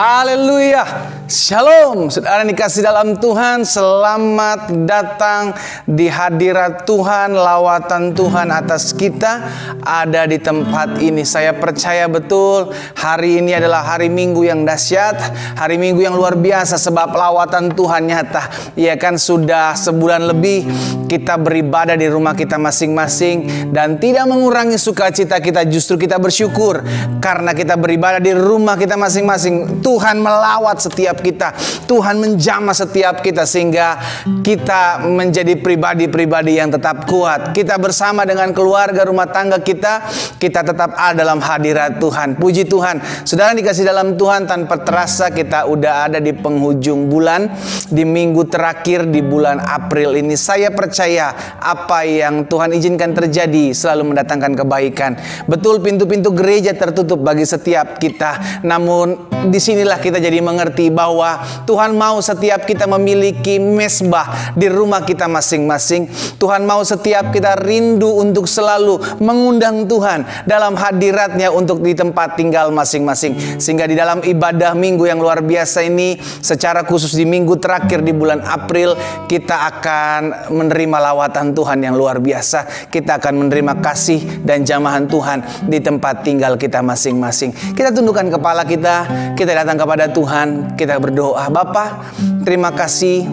Haleluya. Shalom, saudara dikasih dalam Tuhan. Selamat datang di hadirat Tuhan. Lawatan Tuhan atas kita ada di tempat ini. Saya percaya betul hari ini adalah hari Minggu yang dahsyat, hari Minggu yang luar biasa, sebab lawatan Tuhan nyata. Ya kan, sudah sebulan lebih kita beribadah di rumah kita masing-masing, dan tidak mengurangi sukacita kita. Justru kita bersyukur karena kita beribadah di rumah kita masing-masing. Tuhan melawat setiap kita, Tuhan menjamah setiap kita, sehingga kita menjadi pribadi-pribadi yang tetap kuat. Kita bersama dengan keluarga rumah tangga kita tetap ada dalam hadirat Tuhan. Puji Tuhan. Saudara dikasih dalam Tuhan, tanpa terasa kita udah ada di penghujung bulan, di minggu terakhir di bulan April ini. Saya percaya apa yang Tuhan izinkan terjadi selalu mendatangkan kebaikan. Betul, pintu-pintu gereja tertutup bagi setiap kita, namun disinilah kita jadi mengerti bahwa Tuhan mau setiap kita memiliki mesbah di rumah kita masing-masing. Tuhan mau setiap kita rindu untuk selalu mengundang Tuhan dalam hadiratnya untuk di tempat tinggal masing-masing. Sehingga di dalam ibadah minggu yang luar biasa ini, secara khusus di minggu terakhir di bulan April, kita akan menerima lawatan Tuhan yang luar biasa. Kita akan menerima kasih dan jamahan Tuhan di tempat tinggal kita masing-masing. Kita tundukkan kepala kita datang kepada Tuhan, kita berdoa. Bapa, terima kasih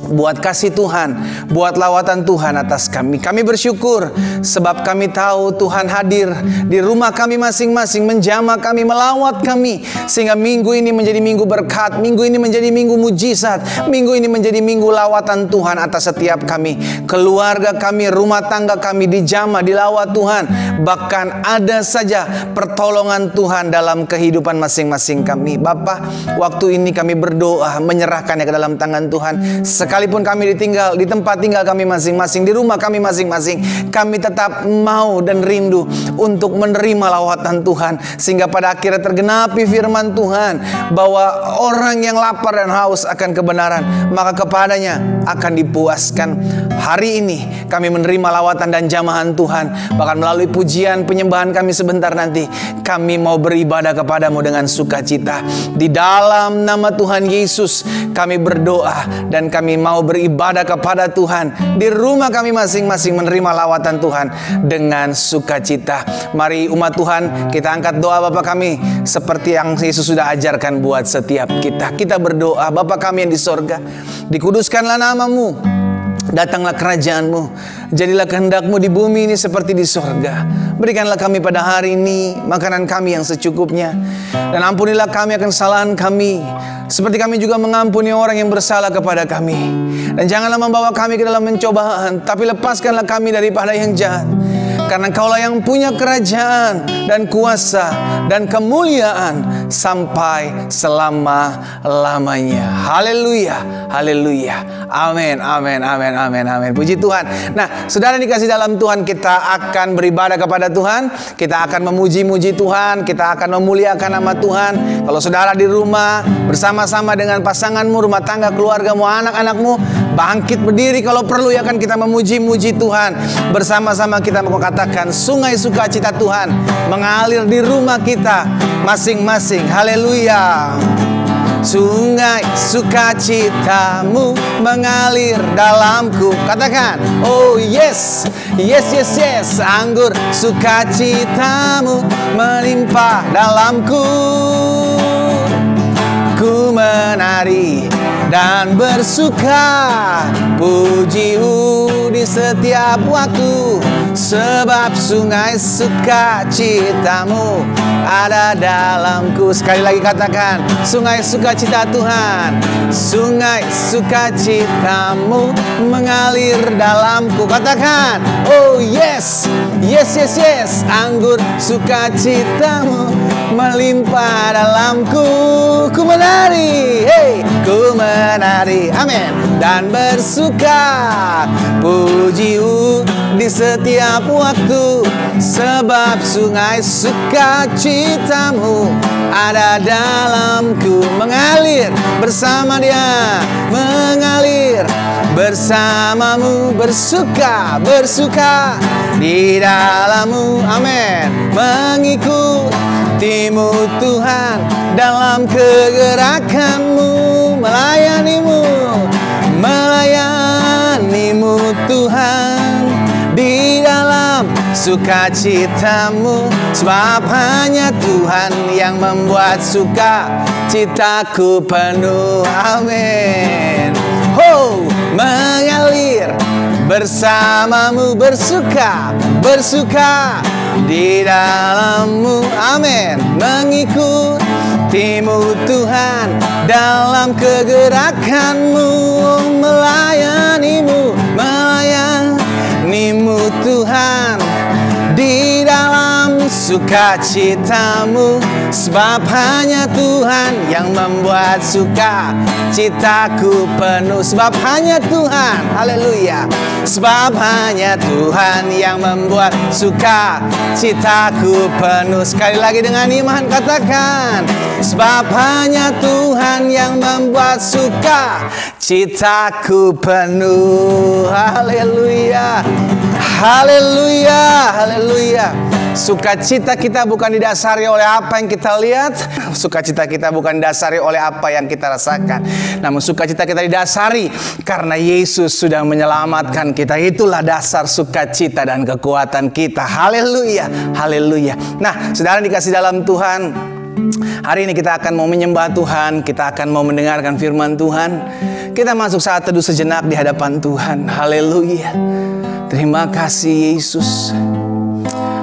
buat kasih Tuhan, buat lawatan Tuhan atas kami. Kami bersyukur sebab kami tahu Tuhan hadir di rumah kami masing-masing, menjamah kami, melawat kami, sehingga minggu ini menjadi minggu berkat, minggu ini menjadi minggu mujizat, minggu ini menjadi minggu lawatan Tuhan atas setiap kami. Keluarga kami, rumah tangga kami dijamah, dilawat Tuhan. Bahkan ada saja pertolongan Tuhan dalam kehidupan masing-masing kami. Bapa, waktu ini kami berdoa menyerahkannya ke dalam tangan Tuhan. Sekalipun kami ditinggal di tempat tinggal kami masing-masing, di rumah kami masing-masing, kami tetap mau dan rindu untuk menerima lawatan Tuhan, sehingga pada akhirnya tergenapi firman Tuhan bahwa orang yang lapar dan haus akan kebenaran, maka kepadanya akan dipuaskan. Hari ini kami menerima lawatan dan jamahan Tuhan. Bahkan melalui pujian penyembahan kami sebentar nanti, kami mau beribadah kepadamu dengan sukacita. Di dalam nama Tuhan Yesus kami berdoa, dan kami mau beribadah kepada Tuhan di rumah kami masing-masing, menerima lawatan Tuhan dengan sukacita. Mari umat Tuhan, kita angkat doa Bapa kami seperti yang Yesus sudah ajarkan buat setiap kita. Kita berdoa, Bapa kami yang di sorga, dikuduskanlah namamu, datanglah kerajaan-Mu, jadilah kehendak-Mu di bumi ini seperti di sorga. Berikanlah kami pada hari ini makanan kami yang secukupnya, dan ampunilah kami akan kesalahan kami, seperti kami juga mengampuni orang yang bersalah kepada kami. Dan janganlah membawa kami ke dalam pencobaan, tapi lepaskanlah kami daripada yang jahat. Karena Kaulah yang punya kerajaan dan kuasa dan kemuliaan sampai selama-lamanya. Haleluya, haleluya. Amin, amin, amin, amin, amin. Puji Tuhan. Nah, saudara dikasih dalam Tuhan, kita akan beribadah kepada Tuhan. Kita akan memuji-muji Tuhan. Kita akan memuliakan nama Tuhan. Kalau saudara di rumah bersama-sama dengan pasanganmu, rumah tangga, keluargamu, anak-anakmu, bangkit berdiri kalau perlu, ya kan, kita memuji-muji Tuhan. Bersama-sama kita mengatakan sungai sukacita Tuhan mengalir di rumah kita masing-masing. Haleluya. Sungai sukacitamu mengalir dalamku. Katakan, oh yes, yes, yes, yes. Anggur sukacitamu melimpah dalamku. Ku menari dan bersuka, pujimu di setiap waktu, sebab sungai sukacitamu ada dalamku. Sekali lagi katakan, sungai sukacita Tuhan, sungai sukacitamu mengalir dalamku. Katakan, oh yes, yes, yes, yes. Anggur sukacitamu melimpah dalamku. Ku menari, hey, ku menari, amin, dan bersuka, pujimu di setiap waktu, sebab sungai sukacitamu ada dalamku. Mengalir bersama Dia, mengalir bersamamu, bersuka di dalammu. Amin. Mengikutimu Tuhan dalam kegerakanmu, melayanimu Tuhan di dalam sukacitamu, sebab hanya Tuhan yang membuat sukacitaku penuh. Amin. Mengalir bersamamu, bersuka di dalammu. Amin. Mengikutimu Tuhan dalam kegerakanmu, melayanimu Tuhan di dalam sukacitamu, sebab hanya Tuhan yang membuat sukacitaku penuh. Sebab hanya Tuhan, haleluya, sebab hanya Tuhan yang membuat sukacitaku penuh. Sekali lagi dengan iman katakan, sebab hanya Tuhan yang membuat sukacitaku penuh. Haleluya, haleluya, haleluya. Sukacita kita bukan didasari oleh apa yang kita lihat, sukacita kita bukan didasari oleh apa yang kita rasakan, namun sukacita kita didasari karena Yesus sudah menyelamatkan kita. Itulah dasar sukacita dan kekuatan kita. Haleluya, haleluya. Nah, saudara dikasih dalam Tuhan, hari ini kita akan mau menyembah Tuhan, kita akan mau mendengarkan firman Tuhan. Kita masuk saat teduh sejenak di hadapan Tuhan. Haleluya. Terima kasih Yesus.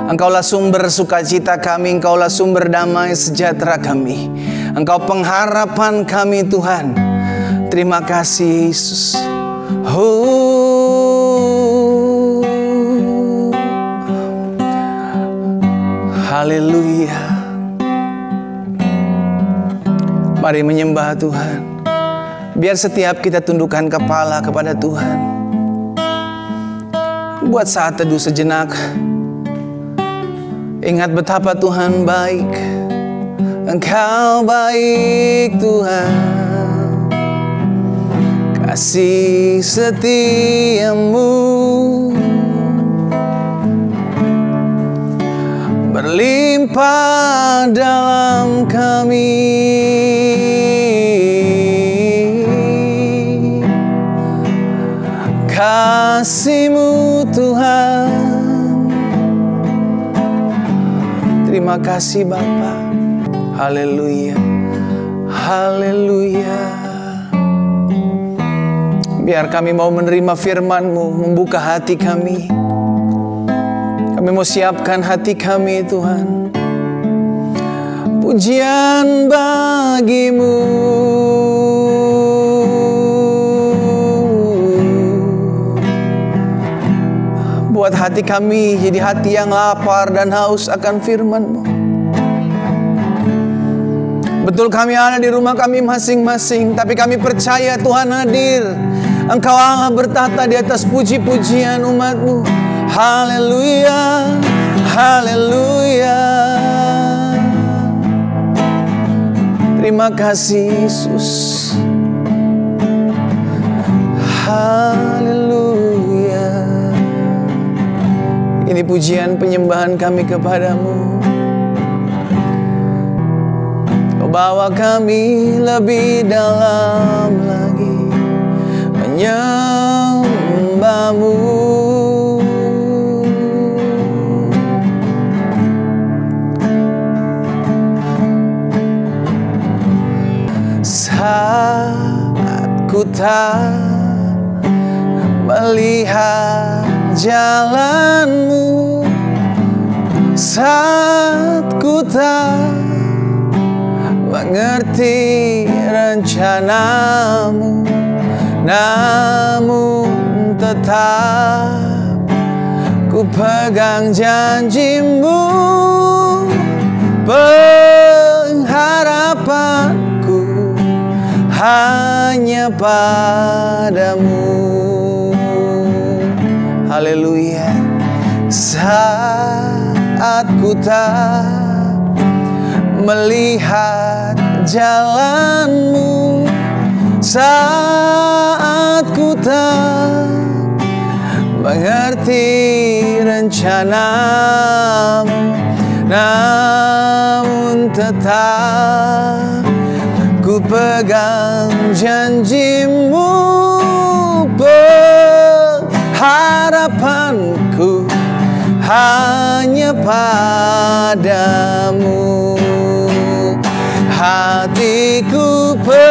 Engkaulah sumber sukacita kami, Engkaulah sumber damai sejahtera kami, Engkau pengharapan kami Tuhan. Terima kasih Yesus. Haleluya. Mari menyembah Tuhan. Biar setiap kita tundukkan kepala kepada Tuhan. Buat saat teduh sejenak. Ingat betapa Tuhan baik. Engkau baik Tuhan. Kasih setiamu berlimpah dalam kami. Kasih-Mu Tuhan. Terima kasih Bapa. Haleluya, haleluya. Biar kami mau menerima firman-Mu, membuka hati kami. Kami mau siapkan hati kami Tuhan. Pujian bagi-Mu. Buat hati kami jadi hati yang lapar dan haus akan firman-Mu. Betul kami ada di rumah kami masing-masing, tapi kami percaya Tuhan hadir. Engkau Allah bertahta di atas puji-pujian umat-Mu. Haleluya, haleluya. Terima kasih Yesus. Haleluya. Ini pujian penyembahan kami kepadamu. Kau bawa kami lebih dalam lagi menyembah-Mu. Saat ku tak melihat jalan-Mu, saat ku tak mengerti rencana-Mu, namun tetap ku pegang janji-Mu. Pengharapanku hanya padamu. Haleluya. saat ku tak melihat jalanmu, saat ku tak mengerti rencanamu, namun tetap ku pegang janjimu. Harapanku hanya padamu, hatiku percaya,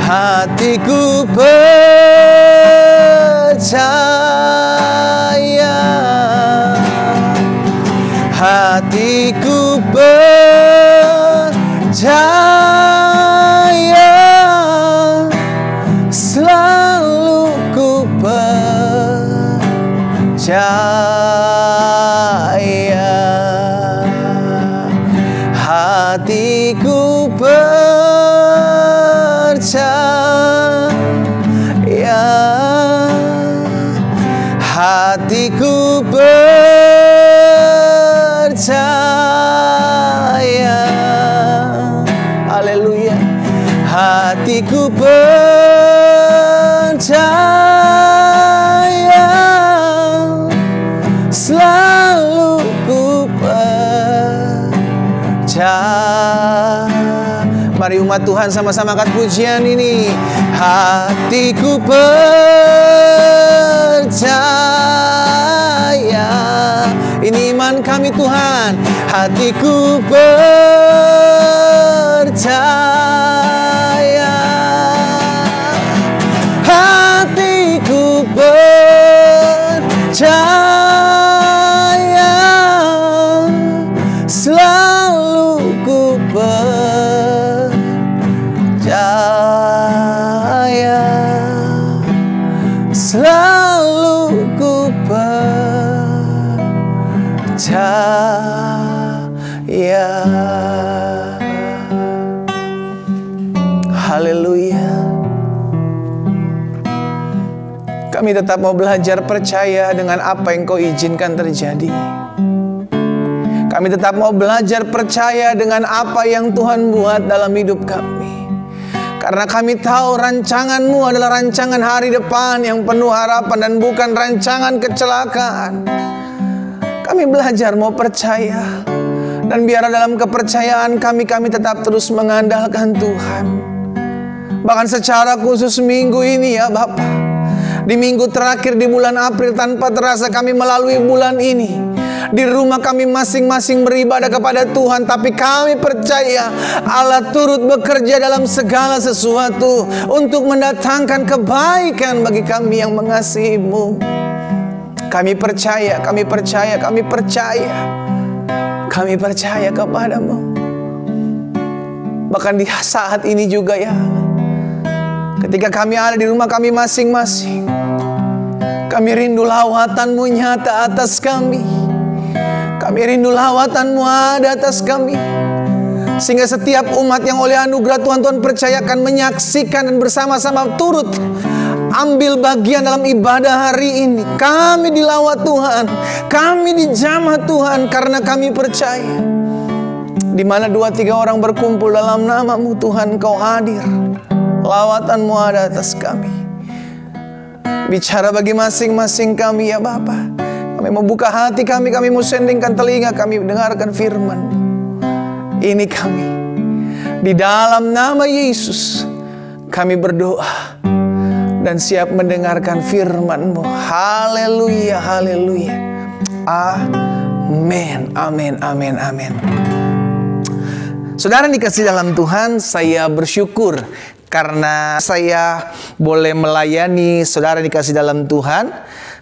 hatiku percaya, hatiku percaya, selalu ku percaya, hatiku percaya, hatiku percaya. Haleluya. Hatiku percaya, selalu ku percaya. Mari umat Tuhan sama-sama angkat pujian ini. Hatiku percaya, ini iman kami Tuhan. Hatiku percaya, hatiku percaya, selalu ku percaya, selalu ku percaya. Haleluya. Kami tetap mau belajar percaya dengan apa yang Kau izinkan terjadi. Kami tetap mau belajar percaya dengan apa yang Tuhan buat dalam hidup kami. Karena kami tahu rancangan-Mu adalah rancangan hari depan yang penuh harapan dan bukan rancangan kecelakaan. Kami belajar mau percaya. Dan biar dalam kepercayaan kami tetap terus mengandalkan Tuhan. Bahkan secara khusus minggu ini ya Bapak, di minggu terakhir di bulan April, tanpa terasa kami melalui bulan ini. Di rumah kami masing-masing beribadah kepada Tuhan, tapi kami percaya Allah turut bekerja dalam segala sesuatu untuk mendatangkan kebaikan bagi kami yang mengasihi-Mu. Kami percaya, kami percaya, kami percaya. Kami percaya kepadamu. Bahkan di saat ini juga ya, ketika kami ada di rumah kami masing-masing, kami rindu lawatan-Mu nyata atas kami. Kami rindu lawatan-Mu ada atas kami. Sehingga setiap umat yang oleh anugerah Tuhan percayakan menyaksikan dan bersama-sama turut ambil bagian dalam ibadah hari ini. Kami dilawat Tuhan, kami dijamah Tuhan karena kami percaya. Di mana 2-3 orang berkumpul dalam nama-Mu Tuhan, Kau hadir. Lawatan-Mu ada atas kami. Bicara bagi masing-masing kami ya Bapa. Kami mau buka hati kami mau sendingkan telinga kami mendengarkan firman-Mu. Ini kami. Di dalam nama Yesus kami berdoa dan siap mendengarkan firman-Mu. Haleluya, haleluya. Amin, amin, amin, amin. Saudara dikasih dalam Tuhan, saya bersyukur karena saya boleh melayani saudara dikasih dalam Tuhan.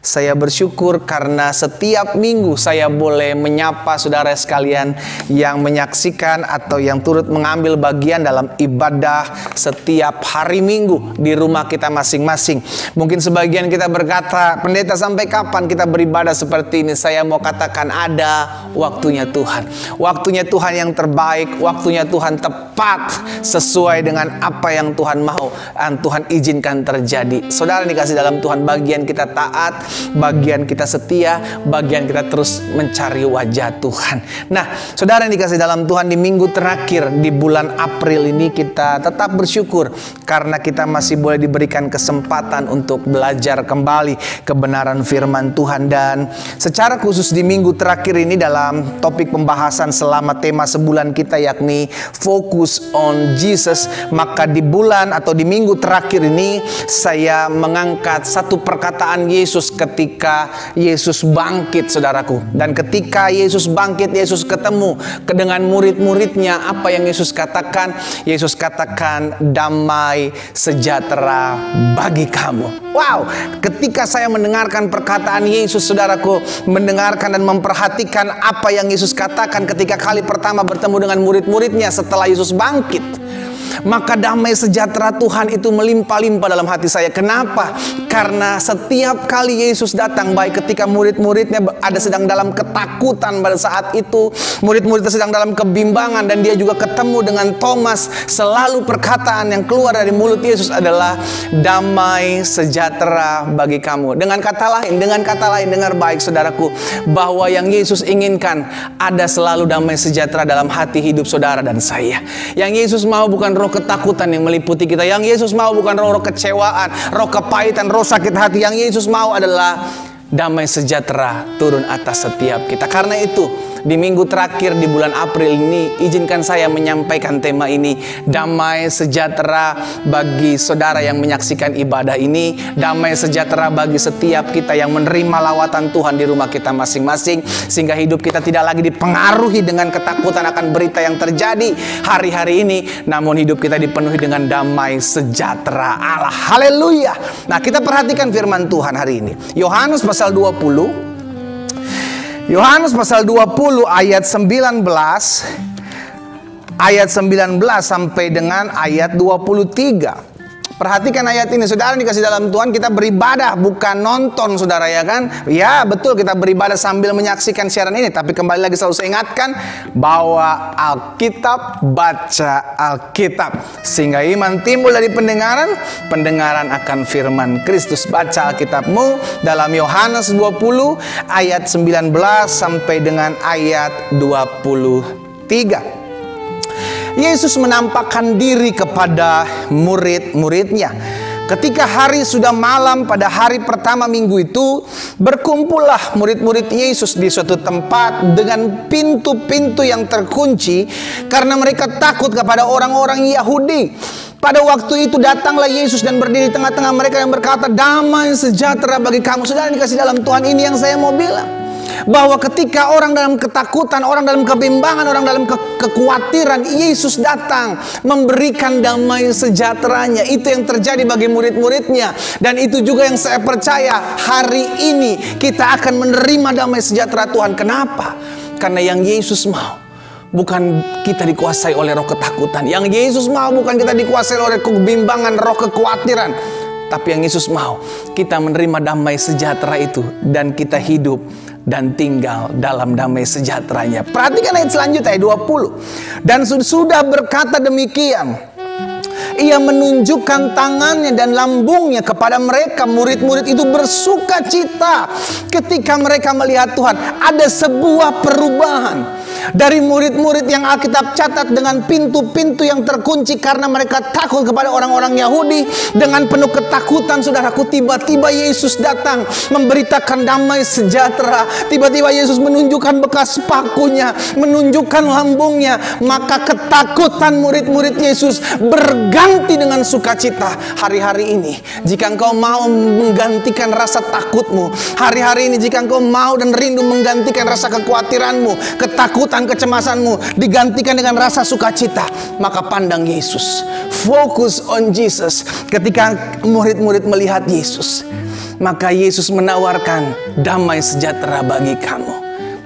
Saya bersyukur karena setiap minggu saya boleh menyapa saudara sekalian yang menyaksikan atau yang turut mengambil bagian dalam ibadah setiap hari Minggu di rumah kita masing-masing. Mungkin sebagian kita berkata, pendeta sampai kapan kita beribadah seperti ini? Saya mau katakan ada waktunya Tuhan. Waktunya Tuhan yang terbaik, waktunya Tuhan tepat sesuai dengan apa yang Tuhan mau dan Tuhan izinkan terjadi. Saudara dikasih dalam Tuhan, bagian kita taat, bagian kita setia, bagian kita terus mencari wajah Tuhan. Nah, saudara yang dikasih dalam Tuhan, di minggu terakhir di bulan April ini kita tetap bersyukur karena kita masih boleh diberikan kesempatan untuk belajar kembali kebenaran firman Tuhan. Dan secara khusus di minggu terakhir ini dalam topik pembahasan selama tema sebulan kita, yakni Focus on Jesus, maka di bulan atau di minggu terakhir ini saya mengangkat satu perkataan Yesus ketika Yesus bangkit, saudaraku. Dan ketika Yesus bangkit, Yesus ketemu dengan murid-muridnya. Apa yang Yesus katakan? Yesus katakan, damai sejahtera bagi kamu. Wow, ketika saya mendengarkan perkataan Yesus, saudaraku, mendengarkan dan memperhatikan apa yang Yesus katakan ketika kali pertama bertemu dengan murid-muridnya setelah Yesus bangkit, maka damai sejahtera Tuhan itu melimpah-limpah dalam hati saya. Kenapa? Karena setiap kali Yesus datang, baik ketika murid-muridnya ada sedang dalam ketakutan pada saat itu, murid-muridnya sedang dalam kebimbangan, dan dia juga ketemu dengan Thomas, selalu perkataan yang keluar dari mulut Yesus adalah damai sejahtera bagi kamu. Dengan kata lain, dengar baik saudaraku, bahwa yang Yesus inginkan ada selalu damai sejahtera dalam hati hidup saudara dan saya. Yang Yesus mau bukan roh ketakutan yang meliputi kita. Yang Yesus mau bukan roh kecewaan, roh kepahitan, roh sakit hati. Yang Yesus mau adalah damai sejahtera turun atas setiap kita. Karena itu, di minggu terakhir di bulan April ini, izinkan saya menyampaikan tema ini, damai sejahtera bagi saudara yang menyaksikan ibadah ini, damai sejahtera bagi setiap kita yang menerima lawatan Tuhan di rumah kita masing-masing, sehingga hidup kita tidak lagi dipengaruhi dengan ketakutan akan berita yang terjadi hari-hari ini, namun hidup kita dipenuhi dengan damai sejahtera Allah. Haleluya. Nah, kita perhatikan firman Tuhan hari ini. Yohanes pasal 20 ayat 19 sampai dengan ayat 23. Perhatikan ayat ini, saudara dikasih dalam Tuhan. Kita beribadah bukan nonton, saudara, ya kan? Ya betul, kita beribadah sambil menyaksikan siaran ini. Tapi kembali lagi selalu saya ingatkan bahwa Alkitab, baca Alkitab, sehingga iman timbul dari pendengaran, pendengaran akan firman Kristus. Baca Alkitabmu dalam Yohanes 20 ayat 19 sampai dengan ayat 23. Yesus menampakkan diri kepada murid-muridnya. Ketika hari sudah malam pada hari pertama minggu itu, berkumpullah murid-murid Yesus di suatu tempat dengan pintu-pintu yang terkunci karena mereka takut kepada orang-orang Yahudi. Pada waktu itu datanglah Yesus dan berdiri di tengah-tengah mereka yang berkata, damai sejahtera bagi kamu. Saudara dikasih dalam Tuhan, ini yang saya mau bilang. Bahwa ketika orang dalam ketakutan, orang dalam kebimbangan, orang dalam kekhawatiran, Yesus datang memberikan damai sejahteranya. Itu yang terjadi bagi murid-muridnya. Dan itu juga yang saya percaya hari ini kita akan menerima damai sejahtera Tuhan. Kenapa? Karena yang Yesus mau bukan kita dikuasai oleh roh ketakutan. Yang Yesus mau bukan kita dikuasai oleh kebimbangan, roh kekhawatiran. Tapi yang Yesus mau kita menerima damai sejahtera itu, dan kita hidup dan tinggal dalam damai sejahteranya. Perhatikan ayat selanjutnya, ayat 20. Dan sudah berkata demikian, ia menunjukkan tangannya dan lambungnya kepada mereka. Murid-murid itu bersuka cita ketika mereka melihat Tuhan. Ada sebuah perubahan dari murid-murid yang Alkitab catat dengan pintu-pintu yang terkunci karena mereka takut kepada orang-orang Yahudi. Dengan penuh ketakutan, saudaraku, tiba-tiba Yesus datang memberitakan damai sejahtera. Tiba-tiba Yesus menunjukkan bekas pakunya, menunjukkan lambungnya. Maka ketakutan murid-murid Yesus berganti dengan sukacita. Hari-hari ini, jika engkau mau menggantikan rasa takutmu, hari-hari ini jika engkau mau dan rindu menggantikan rasa kekhawatiranmu, ketakutan, kecemasanmu, digantikan dengan rasa sukacita, maka pandang Yesus. Focus on Jesus. Ketika murid-murid melihat Yesus, maka Yesus menawarkan damai sejahtera bagi kamu.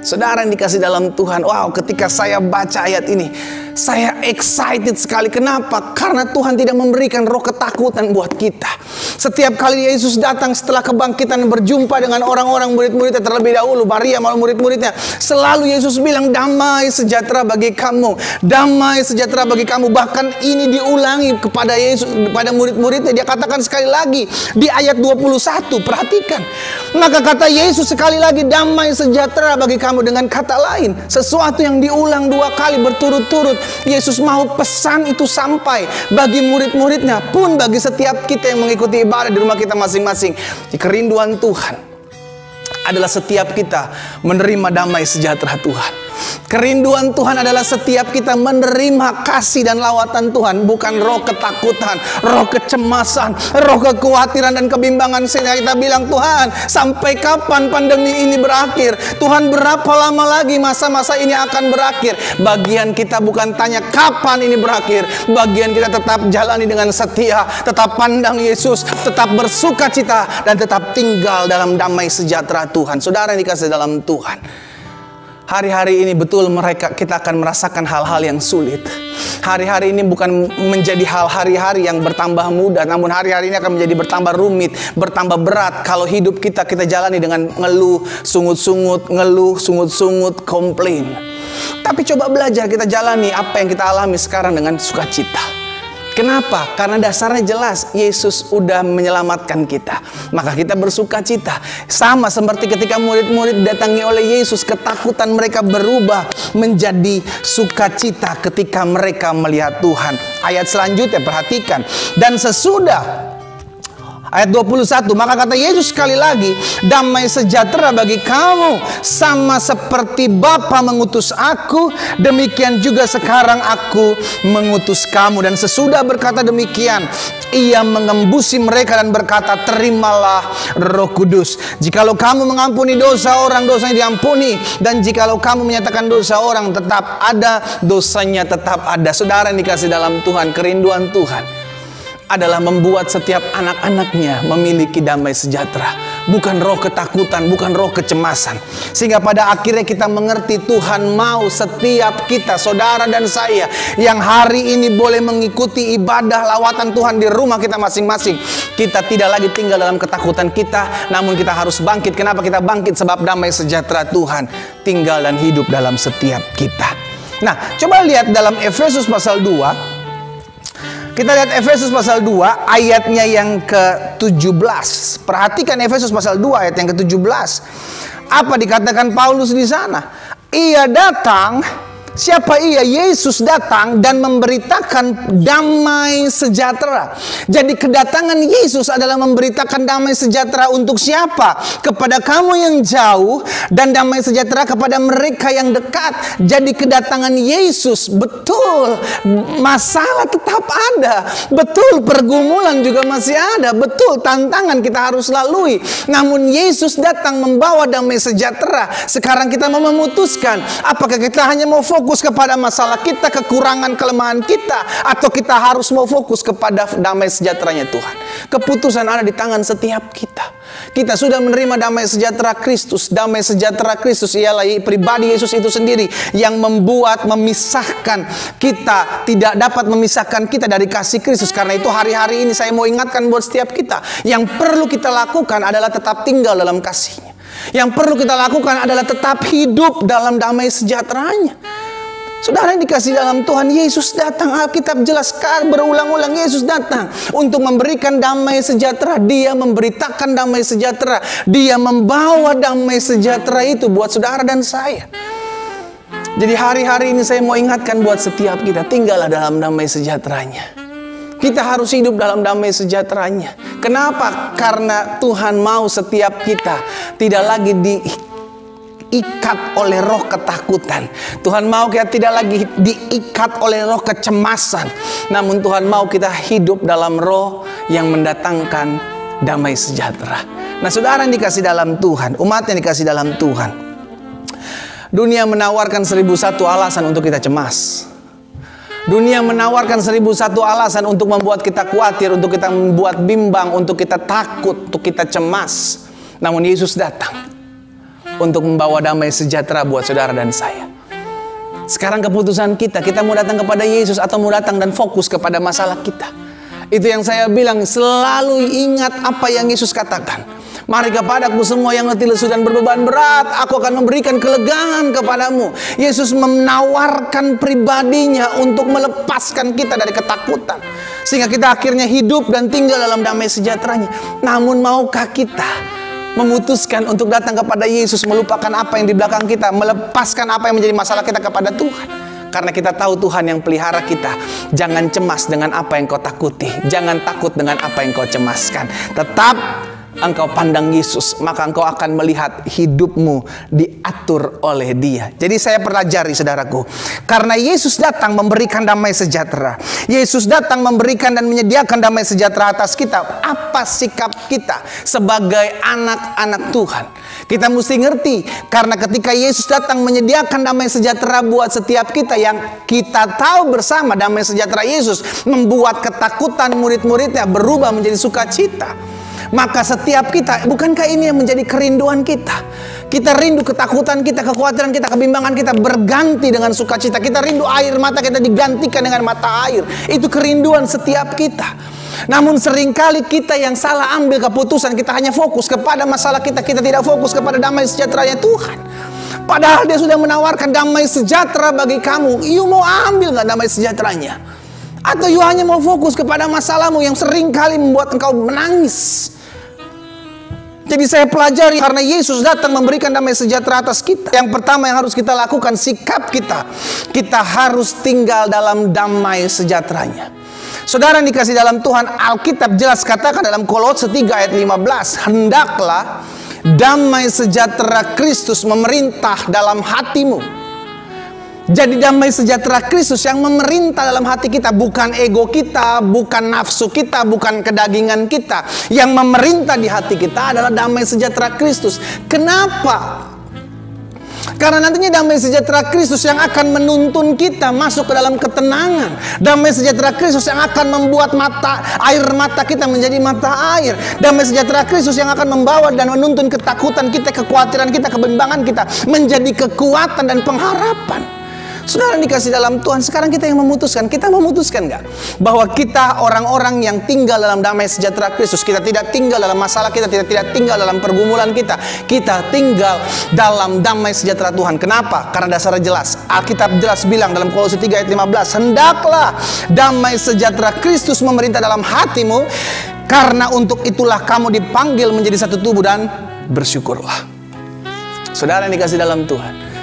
Saudara yang dikasih dalam Tuhan, wow, ketika saya baca ayat ini, saya excited sekali. Kenapa? Karena Tuhan tidak memberikan roh ketakutan buat kita. Setiap kali Yesus datang setelah kebangkitan dan berjumpa dengan orang-orang murid-muridnya terlebih dahulu, Maria maupun murid-muridnya, selalu Yesus bilang damai sejahtera bagi kamu, damai sejahtera bagi kamu. Bahkan ini diulangi kepada Yesus, kepada murid-muridnya. Dia katakan sekali lagi di ayat 21, perhatikan. Maka kata Yesus sekali lagi, damai sejahtera bagi kamu. Dengan kata lain, sesuatu yang diulang 2 kali berturut-turut, Yesus mau pesan itu sampai bagi murid-muridnya, pun bagi setiap kita yang mengikuti ibadah di rumah kita masing-masing. Kerinduan Tuhan adalah setiap kita menerima damai sejahtera Tuhan. Kerinduan Tuhan adalah setiap kita menerima kasih dan lawatan Tuhan, bukan roh ketakutan, roh kecemasan, roh kekhawatiran dan kebimbangan. Sehingga kita bilang, Tuhan, sampai kapan pandemi ini berakhir? Tuhan, berapa lama lagi masa-masa ini akan berakhir? Bagian kita bukan tanya kapan ini berakhir, bagian kita tetap jalani dengan setia, tetap pandang Yesus, tetap bersuka cita, dan tetap tinggal dalam damai sejahtera Tuhan. Saudara yang dikasih dalam Tuhan, hari-hari ini betul kita akan merasakan hal-hal yang sulit. Hari-hari ini bukan menjadi hal hari-hari yang bertambah mudah, namun hari-hari ini akan menjadi bertambah rumit, bertambah berat. Kalau hidup kita jalani dengan ngeluh, sungut-sungut, komplain. Tapi coba belajar kita jalani apa yang kita alami sekarang dengan sukacita. Kenapa? Karena dasarnya jelas, Yesus udah menyelamatkan kita. Maka kita bersuka cita. Sama seperti ketika murid-murid datangi oleh Yesus, ketakutan mereka berubah menjadi sukacita ketika mereka melihat Tuhan. Ayat selanjutnya perhatikan. Dan sesudah ayat 21, maka kata Yesus sekali lagi, damai sejahtera bagi kamu, sama seperti Bapa mengutus aku, demikian juga sekarang aku mengutus kamu. Dan sesudah berkata demikian, ia mengembusi mereka dan berkata, terimalah Roh Kudus. Jikalau kamu mengampuni dosa orang, dosanya diampuni. Dan jikalau kamu menyatakan dosa orang, tetap ada, dosanya tetap ada. Saudara yang dikasih dalam Tuhan, kerinduan Tuhan adalah membuat setiap anak-anaknya memiliki damai sejahtera, bukan roh ketakutan, bukan roh kecemasan. Sehingga pada akhirnya kita mengerti Tuhan mau setiap kita, saudara dan saya, yang hari ini boleh mengikuti ibadah lawatan Tuhan di rumah kita masing-masing, kita tidak lagi tinggal dalam ketakutan kita, namun kita harus bangkit. Kenapa kita bangkit? Sebab damai sejahtera Tuhan tinggal dan hidup dalam setiap kita. Nah, coba lihat dalam Efesus pasal 2. Kita lihat Efesus pasal 2 ayatnya yang ke-17. Perhatikan Efesus pasal 2 ayat yang ke-17. Apa dikatakan Paulus di sana? Ia datang, siapa ia? Yesus datang dan memberitakan damai sejahtera. Jadi kedatangan Yesus adalah memberitakan damai sejahtera untuk siapa? Kepada kamu yang jauh, dan damai sejahtera kepada mereka yang dekat. Jadi kedatangan Yesus, betul masalah tetap ada, betul pergumulan juga masih ada, betul tantangan kita harus lalui. Namun Yesus datang membawa damai sejahtera. Sekarang kita mau memutuskan, apakah kita hanya mau fokus kepada masalah kita, kekurangan, kelemahan kita, atau kita harus mau fokus kepada damai sejahteranya Tuhan. Keputusan ada di tangan setiap kita. Kita sudah menerima damai sejahtera Kristus. Damai sejahtera Kristus ialah pribadi Yesus itu sendiri yang memisahkan kita, tidak dapat memisahkan kita dari kasih Kristus. Karena itu hari-hari ini saya mau ingatkan buat setiap kita, yang perlu kita lakukan adalah tetap tinggal dalam kasih-Nya. Yang perlu kita lakukan adalah tetap hidup dalam damai sejahteranya. Saudara yang dikasih dalam Tuhan, Yesus datang. Alkitab jelaskan berulang-ulang, Yesus datang untuk memberikan damai sejahtera. Dia memberitakan damai sejahtera. Dia membawa damai sejahtera itu buat saudara dan saya. Jadi hari-hari ini saya mau ingatkan buat setiap kita, tinggallah dalam damai sejahteranya. Kita harus hidup dalam damai sejahteranya. Kenapa? Karena Tuhan mau setiap kita tidak lagi diikat oleh roh ketakutan. Tuhan mau kita tidak lagi diikat oleh roh kecemasan. Namun Tuhan mau kita hidup dalam roh yang mendatangkan damai sejahtera. Nah, saudara yang dikasih dalam Tuhan, umat yang dikasih dalam Tuhan, dunia menawarkan 1001 alasan untuk kita cemas. Dunia menawarkan 1001 alasan untuk membuat kita khawatir, untuk kita membuat bimbang, untuk kita takut, untuk kita cemas. Namun Yesus datang untuk membawa damai sejahtera buat saudara dan saya. Sekarang keputusan kita mau datang kepada Yesus atau mau datang dan fokus kepada masalah kita. Itu yang saya bilang, selalu ingat apa yang Yesus katakan. Mari kepadaku semua yang letih lesu dan berbeban berat, aku akan memberikan kelegaan kepadamu. Yesus menawarkan pribadinya untuk melepaskan kita dari ketakutan, sehingga kita akhirnya hidup dan tinggal dalam damai sejahteranya. Namun maukah kita memutuskan untuk datang kepada Yesus, melupakan apa yang di belakang kita, melepaskan apa yang menjadi masalah kita kepada Tuhan? Karena kita tahu Tuhan yang pelihara kita. Jangan cemas dengan apa yang kau takuti, jangan takut dengan apa yang kau cemaskan. Tetap engkau pandang Yesus, maka engkau akan melihat hidupmu diatur oleh Dia. Jadi saya pelajari saudaraku, karena Yesus datang memberikan damai sejahtera, Yesus datang memberikan dan menyediakan damai sejahtera atas kita. Apa sikap kita sebagai anak-anak Tuhan? Kita mesti ngerti, karena ketika Yesus datang menyediakan damai sejahtera buat setiap kita, yang kita tahu bersama damai sejahtera Yesus membuat ketakutan murid-muridnya berubah menjadi sukacita. Maka setiap kita, bukankah ini yang menjadi kerinduan kita? Kita rindu ketakutan kita, kekhawatiran kita, kebimbangan kita berganti dengan sukacita. Kita rindu air mata kita digantikan dengan mata air. Itu kerinduan setiap kita. Namun seringkali kita yang salah ambil keputusan, kita hanya fokus kepada masalah kita, kita tidak fokus kepada damai sejahteranya Tuhan. Padahal Dia sudah menawarkan damai sejahtera bagi kamu. You mau ambil nggak damai sejahteranya? Atau you hanya mau fokus kepada masalahmu yang seringkali membuat engkau menangis? Jadi saya pelajari, karena Yesus datang memberikan damai sejahtera atas kita. Yang pertama yang harus kita lakukan, sikap kita. Kita harus tinggal dalam damai sejahteranya. Saudara yang dikasih dalam Tuhan, Alkitab jelas katakan dalam Kolose 3 ayat 15, hendaklah damai sejahtera Kristus memerintah dalam hatimu. Jadi damai sejahtera Kristus yang memerintah dalam hati kita, bukan ego kita, bukan nafsu kita, bukan kedagingan kita. Yang memerintah di hati kita adalah damai sejahtera Kristus. Kenapa? Karena nantinya damai sejahtera Kristus yang akan menuntun kita masuk ke dalam ketenangan. Damai sejahtera Kristus yang akan membuat air mata kita menjadi mata air. Damai sejahtera Kristus yang akan membawa dan menuntun ketakutan kita, kekhawatiran kita, kebimbangan kita menjadi kekuatan dan pengharapan. Saudara dikasih dalam Tuhan, sekarang kita yang memutuskan. Kita memutuskan nggak bahwa kita orang-orang yang tinggal dalam damai sejahtera Kristus? Kita tidak tinggal dalam masalah kita, tidak tinggal dalam pergumulan kita. Kita tinggal dalam damai sejahtera Tuhan. Kenapa? Karena dasarnya jelas. Alkitab jelas bilang dalam Kolose 3 ayat 15, hendaklah damai sejahtera Kristus memerintah dalam hatimu, karena untuk itulah kamu dipanggil menjadi satu tubuh dan bersyukurlah. Saudara yang dikasih dalam Tuhan,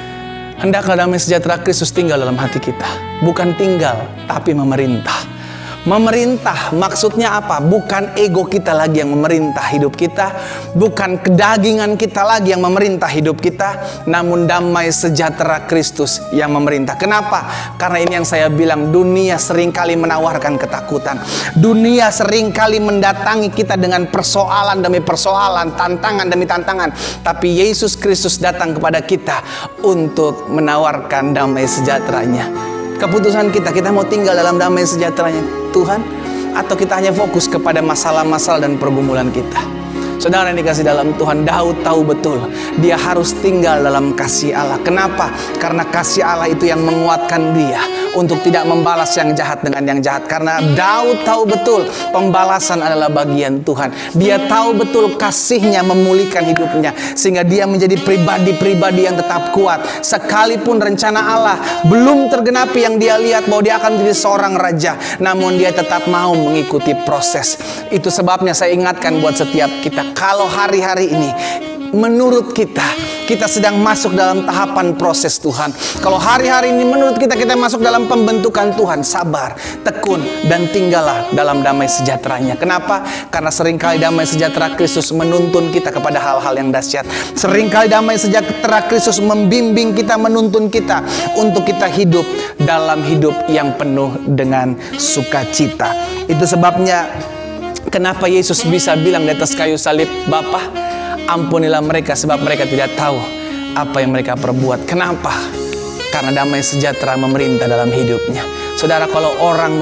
hendaklah damai sejahtera Kristus tinggal dalam hati kita. Bukan tinggal, tapi memerintah. Memerintah maksudnya apa? Bukan ego kita lagi yang memerintah hidup kita, bukan kedagingan kita lagi yang memerintah hidup kita, namun damai sejahtera Kristus yang memerintah. Kenapa? Karena ini yang saya bilang, dunia seringkali menawarkan ketakutan. Dunia seringkali mendatangi kita dengan persoalan demi persoalan, tantangan demi tantangan. Tapi Yesus Kristus datang kepada kita untuk menawarkan damai sejahteranya. Keputusan kita mau tinggal dalam damai sejahteranya Tuhan, atau kita hanya fokus kepada masalah-masalah dan pergumulan kita. Saudara yang dikasih dalam Tuhan, Daud tahu betul dia harus tinggal dalam kasih Allah. Kenapa? Karena kasih Allah itu yang menguatkan dia untuk tidak membalas yang jahat dengan yang jahat. Karena Daud tahu betul pembalasan adalah bagian Tuhan. Dia tahu betul kasihnya memulihkan hidupnya, sehingga dia menjadi pribadi-pribadi yang tetap kuat. Sekalipun rencana Allah belum tergenapi yang dia lihat bahwa dia akan menjadi seorang raja, namun dia tetap mau mengikuti proses. Itu sebabnya saya ingatkan buat setiap kita, kalau hari-hari ini menurut kita sedang masuk dalam tahapan proses Tuhan, kalau hari-hari ini menurut kita masuk dalam pembentukan Tuhan, sabar, tekun, dan tinggallah dalam damai sejahteranya. Kenapa? Karena seringkali damai sejahtera Kristus menuntun kita kepada hal-hal yang dahsyat. Seringkali damai sejahtera Kristus membimbing kita, menuntun kita untuk kita hidup dalam hidup yang penuh dengan sukacita. Itu sebabnya kenapa Yesus bisa bilang di atas kayu salib, Bapa, ampunilah mereka sebab mereka tidak tahu apa yang mereka perbuat. Kenapa? Karena damai sejahtera memerintah dalam hidupnya. Saudara, kalau orang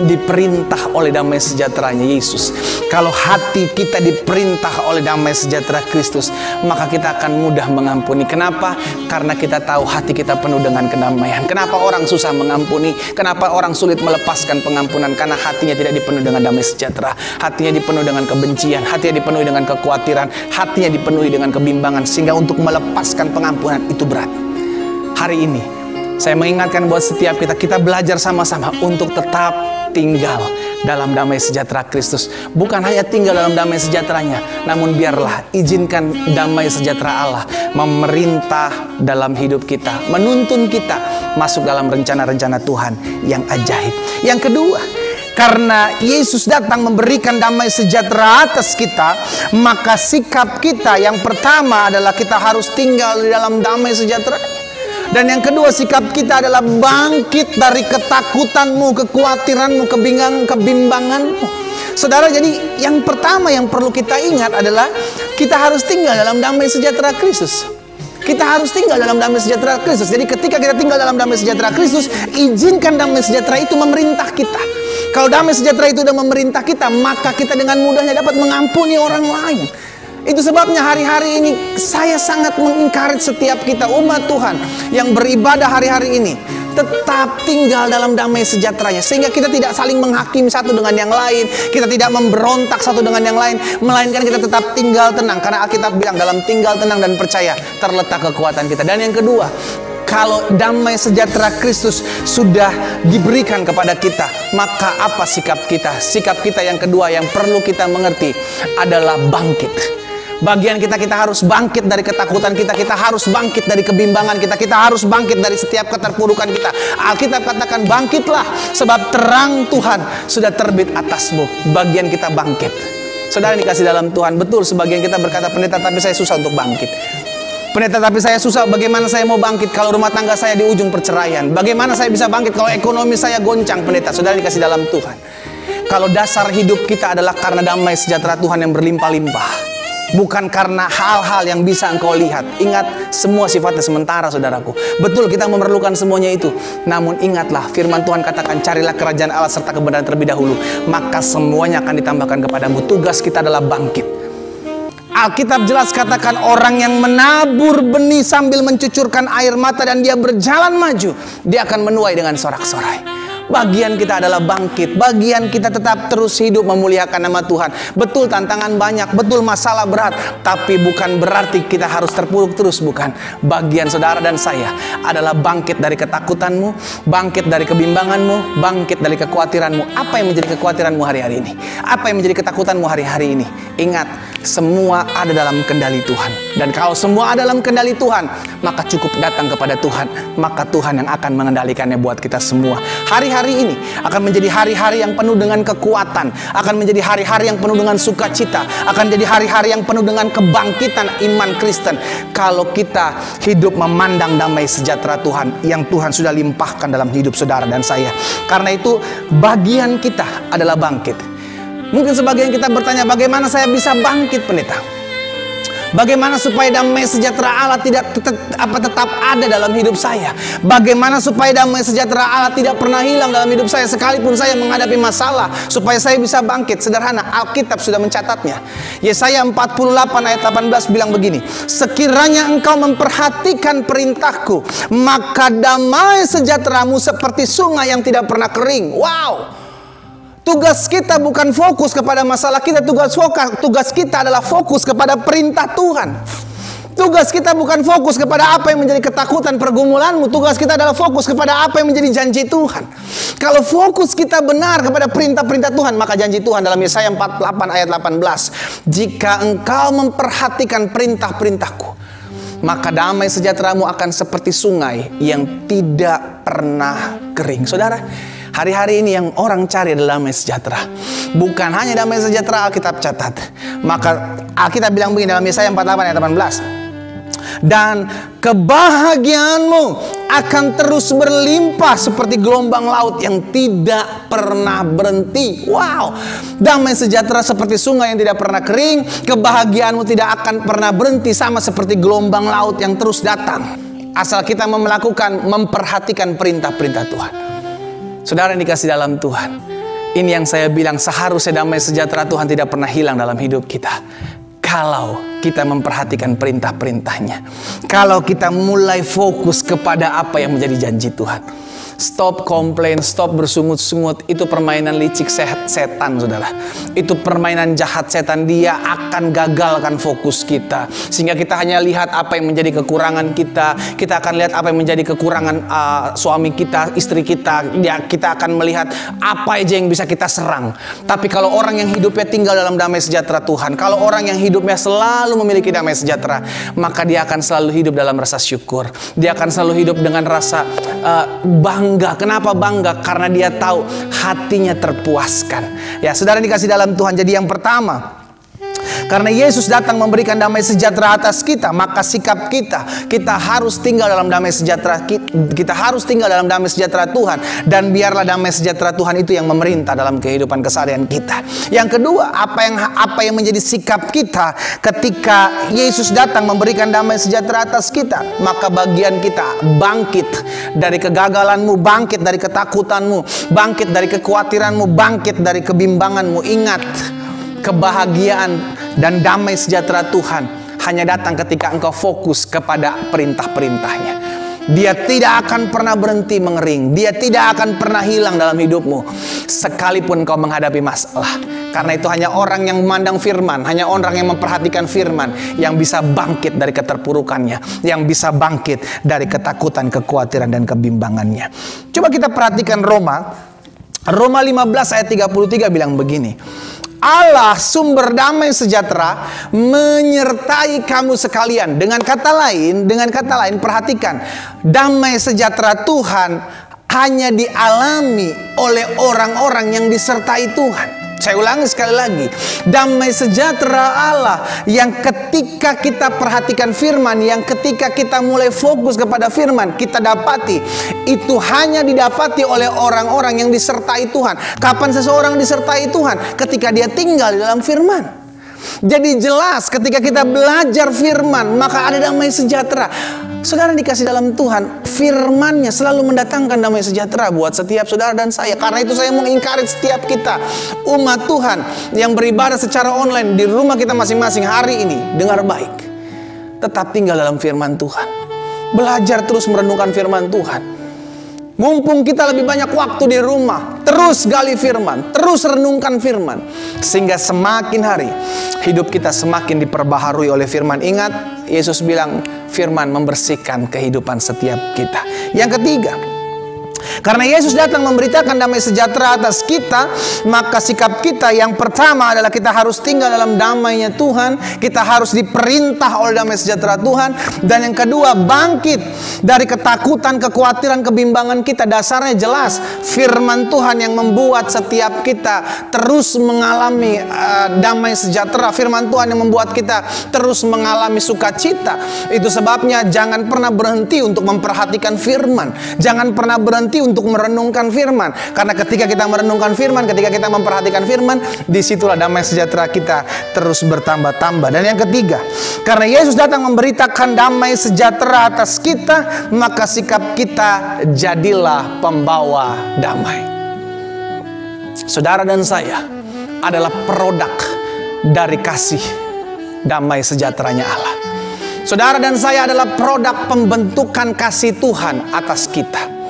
diperintah oleh damai sejahteranya Yesus, kalau hati kita diperintah oleh damai sejahtera Kristus, maka kita akan mudah mengampuni. Kenapa? Karena kita tahu hati kita penuh dengan kedamaian. Kenapa orang susah mengampuni? Kenapa orang sulit melepaskan pengampunan? Karena hatinya tidak dipenuhi dengan damai sejahtera. Hatinya dipenuhi dengan kebencian, hatinya dipenuhi dengan kekhawatiran, hatinya dipenuhi dengan kebimbangan, sehingga untuk melepaskan pengampunan itu berat. Hari ini saya mengingatkan buat setiap kita belajar sama-sama untuk tetap tinggal dalam damai sejahtera Kristus. Bukan hanya tinggal dalam damai sejahteranya, namun biarlah izinkan damai sejahtera Allah memerintah dalam hidup kita, menuntun kita masuk dalam rencana-rencana Tuhan yang ajaib. Yang kedua, karena Yesus datang memberikan damai sejahtera atas kita, maka sikap kita yang pertama adalah kita harus tinggal di dalam damai sejahtera. Dan yang kedua, sikap kita adalah bangkit dari ketakutanmu, kekhawatiranmu, kebimbanganmu. Saudara, jadi yang pertama yang perlu kita ingat adalah kita harus tinggal dalam damai sejahtera Kristus. Kita harus tinggal dalam damai sejahtera Kristus. Jadi ketika kita tinggal dalam damai sejahtera Kristus, izinkan damai sejahtera itu memerintah kita. Kalau damai sejahtera itu sudah memerintah kita, maka kita dengan mudahnya dapat mengampuni orang lain. Itu sebabnya hari-hari ini saya sangat mengencourage setiap kita umat Tuhan yang beribadah hari-hari ini tetap tinggal dalam damai sejahteranya, sehingga kita tidak saling menghakimi satu dengan yang lain, kita tidak memberontak satu dengan yang lain, melainkan kita tetap tinggal tenang, karena Alkitab bilang dalam tinggal tenang dan percaya terletak kekuatan kita. Dan yang kedua, kalau damai sejahtera Kristus sudah diberikan kepada kita, maka apa sikap kita? Sikap kita yang kedua yang perlu kita mengerti adalah bangkit. Bagian kita harus bangkit dari ketakutan kita harus bangkit dari kebimbangan kita harus bangkit dari setiap keterpurukan kita. Alkitab katakan, bangkitlah sebab terang Tuhan sudah terbit atasmu. Bagian kita bangkit. Saudara dikasih dalam Tuhan, betul sebagian kita berkata, pendeta tapi saya susah untuk bangkit. Pendeta tapi saya susah, bagaimana saya mau bangkit kalau rumah tangga saya di ujung perceraian? Bagaimana saya bisa bangkit kalau ekonomi saya goncang? Pendeta, saudara dikasih dalam Tuhan, kalau dasar hidup kita adalah karena damai sejahtera Tuhan yang berlimpah-limpah, bukan karena hal-hal yang bisa engkau lihat. Ingat, semua sifatnya sementara, saudaraku. Betul, kita memerlukan semuanya itu. Namun ingatlah, firman Tuhan katakan, carilah kerajaan Allah serta kebenaran terlebih dahulu, maka semuanya akan ditambahkan kepadamu. Tugas kita adalah bangkit. Alkitab jelas katakan, orang yang menabur benih sambil mencucurkan air mata dan dia berjalan maju, dia akan menuai dengan sorak-sorai. Bagian kita adalah bangkit. Bagian kita tetap terus hidup memuliakan nama Tuhan. Betul tantangan banyak, betul masalah berat, tapi bukan berarti kita harus terpuruk terus, bukan. Bagian saudara dan saya adalah bangkit dari ketakutanmu, bangkit dari kebimbanganmu, bangkit dari kekhawatiranmu. Apa yang menjadi kekhawatiranmu hari-hari ini? Apa yang menjadi ketakutanmu hari-hari ini? Ingat, semua ada dalam kendali Tuhan. Dan kalau semua ada dalam kendali Tuhan, maka cukup datang kepada Tuhan, maka Tuhan yang akan mengendalikannya buat kita semua. Hari-hari ini akan menjadi hari-hari yang penuh dengan kekuatan, akan menjadi hari-hari yang penuh dengan sukacita, akan menjadi hari-hari yang penuh dengan kebangkitan iman Kristen, kalau kita hidup memandang damai sejahtera Tuhan yang Tuhan sudah limpahkan dalam hidup saudara dan saya. Karena itu bagian kita adalah bangkit. Mungkin sebagian kita bertanya, bagaimana saya bisa bangkit, pendeta? Bagaimana supaya damai sejahtera Allah tetap ada dalam hidup saya? Bagaimana supaya damai sejahtera Allah tidak pernah hilang dalam hidup saya sekalipun saya menghadapi masalah, supaya saya bisa bangkit? Sederhana, Alkitab sudah mencatatnya. Yesaya 48 ayat 18 bilang begini, sekiranya engkau memperhatikan perintahku, maka damai sejahteramu seperti sungai yang tidak pernah kering. Wow! Tugas kita bukan fokus kepada masalah kita, tugas kita adalah fokus kepada perintah Tuhan. Tugas kita bukan fokus kepada apa yang menjadi ketakutan pergumulanmu, tugas kita adalah fokus kepada apa yang menjadi janji Tuhan. Kalau fokus kita benar kepada perintah-perintah Tuhan, maka janji Tuhan dalam Yesaya 48 ayat 18, jika engkau memperhatikan perintah-perintahku, maka damai sejahteramu akan seperti sungai yang tidak pernah kering. Saudara, hari-hari ini yang orang cari adalah damai sejahtera. Bukan hanya damai sejahtera, Alkitab catat. Maka Alkitab bilang begini dalam Yesaya 48 ayat 18. Dan kebahagiaanmu akan terus berlimpah seperti gelombang laut yang tidak pernah berhenti. Wow, damai sejahtera seperti sungai yang tidak pernah kering. Kebahagiaanmu tidak akan pernah berhenti, sama seperti gelombang laut yang terus datang. Asal kita memperhatikan perintah-perintah Tuhan. Saudara yang dikasih dalam Tuhan, ini yang saya bilang, seharusnya damai sejahtera Tuhan tidak pernah hilang dalam hidup kita. Kalau kita memperhatikan perintah-perintahnya, kalau kita mulai fokus kepada apa yang menjadi janji Tuhan. Stop komplain, stop bersungut-sungut. Itu permainan licik setan, saudara. Itu permainan jahat setan. Dia akan gagalkan fokus kita, sehingga kita hanya lihat apa yang menjadi kekurangan kita. Kita akan lihat apa yang menjadi kekurangan suami kita, istri kita. Kita akan melihat apa aja yang bisa kita serang. Tapi kalau orang yang hidupnya tinggal dalam damai sejahtera Tuhan, kalau orang yang hidupnya selalu memiliki damai sejahtera, maka dia akan selalu hidup dalam rasa syukur. Dia akan selalu hidup dengan rasa bangga. Kenapa bangga? Karena dia tahu hatinya terpuaskan. Ya, saudara dikasih dalam Tuhan. Jadi yang pertama, karena Yesus datang memberikan damai sejahtera atas kita, maka sikap kita harus tinggal dalam damai sejahtera. Kita harus tinggal dalam damai sejahtera Tuhan, dan biarlah damai sejahtera Tuhan itu yang memerintah dalam kehidupan keseharian kita. Yang kedua, apa yang menjadi sikap kita ketika Yesus datang memberikan damai sejahtera atas kita, maka bagian kita bangkit dari kegagalanmu, bangkit dari ketakutanmu, bangkit dari kekhawatiranmu, bangkit dari kebimbanganmu. Ingat, kebahagiaan dan damai sejahtera Tuhan hanya datang ketika engkau fokus kepada perintah-perintahnya. Dia tidak akan pernah berhenti mengering. Dia tidak akan pernah hilang dalam hidupmu, sekalipun kau menghadapi masalah. Karena itu hanya orang yang memandang firman, hanya orang yang memperhatikan firman, yang bisa bangkit dari keterpurukannya, yang bisa bangkit dari ketakutan, kekhawatiran, dan kebimbangannya. Coba kita perhatikan Roma 15 ayat 33 bilang begini. Allah sumber damai sejahtera menyertai kamu sekalian. Dengan kata lain, perhatikan, damai sejahtera Tuhan hanya dialami oleh orang-orang yang disertai Tuhan. Saya ulangi sekali lagi, damai sejahtera Allah yang ketika kita perhatikan firman, yang ketika kita mulai fokus kepada firman, kita dapati itu hanya didapati oleh orang-orang yang disertai Tuhan. Kapan seseorang disertai Tuhan? Ketika dia tinggal di dalam firman. Jadi jelas ketika kita belajar firman, maka ada damai sejahtera. Saudara dikasih dalam Tuhan, firman-Nya selalu mendatangkan damai sejahtera buat setiap saudara dan saya. Karena itu saya mengingkari setiap kita, umat Tuhan yang beribadah secara online di rumah kita masing-masing hari ini, dengar baik, tetap tinggal dalam firman Tuhan. Belajar terus merenungkan firman Tuhan. Mumpung kita lebih banyak waktu di rumah, terus gali firman, terus renungkan firman, sehingga semakin hari hidup kita semakin diperbaharui oleh firman. Ingat, Yesus bilang firman membersihkan kehidupan setiap kita. Yang ketiga, karena Yesus datang memberitakan damai sejahtera atas kita, maka sikap kita yang pertama adalah kita harus tinggal dalam damai-Nya Tuhan. Kita harus diperintah oleh damai sejahtera Tuhan. Dan yang kedua, bangkit dari ketakutan, kekhawatiran, kebimbangan kita. Dasarnya jelas, firman Tuhan yang membuat setiap kita terus mengalami damai sejahtera. Firman Tuhan yang membuat kita terus mengalami sukacita. Itu sebabnya jangan pernah berhenti untuk memperhatikan firman. Jangan pernah berhenti untuk merenungkan firman. Karena ketika kita merenungkan firman, ketika kita memperhatikan firman, disitulah damai sejahtera kita terus bertambah-tambah. Dan yang ketiga, karena Yesus datang memberitakan damai sejahtera atas kita, maka sikap kita jadilah pembawa damai. Saudara dan saya adalah produk dari kasih damai sejahteranya Allah. Saudara dan saya adalah produk pembentukan kasih Tuhan atas kita.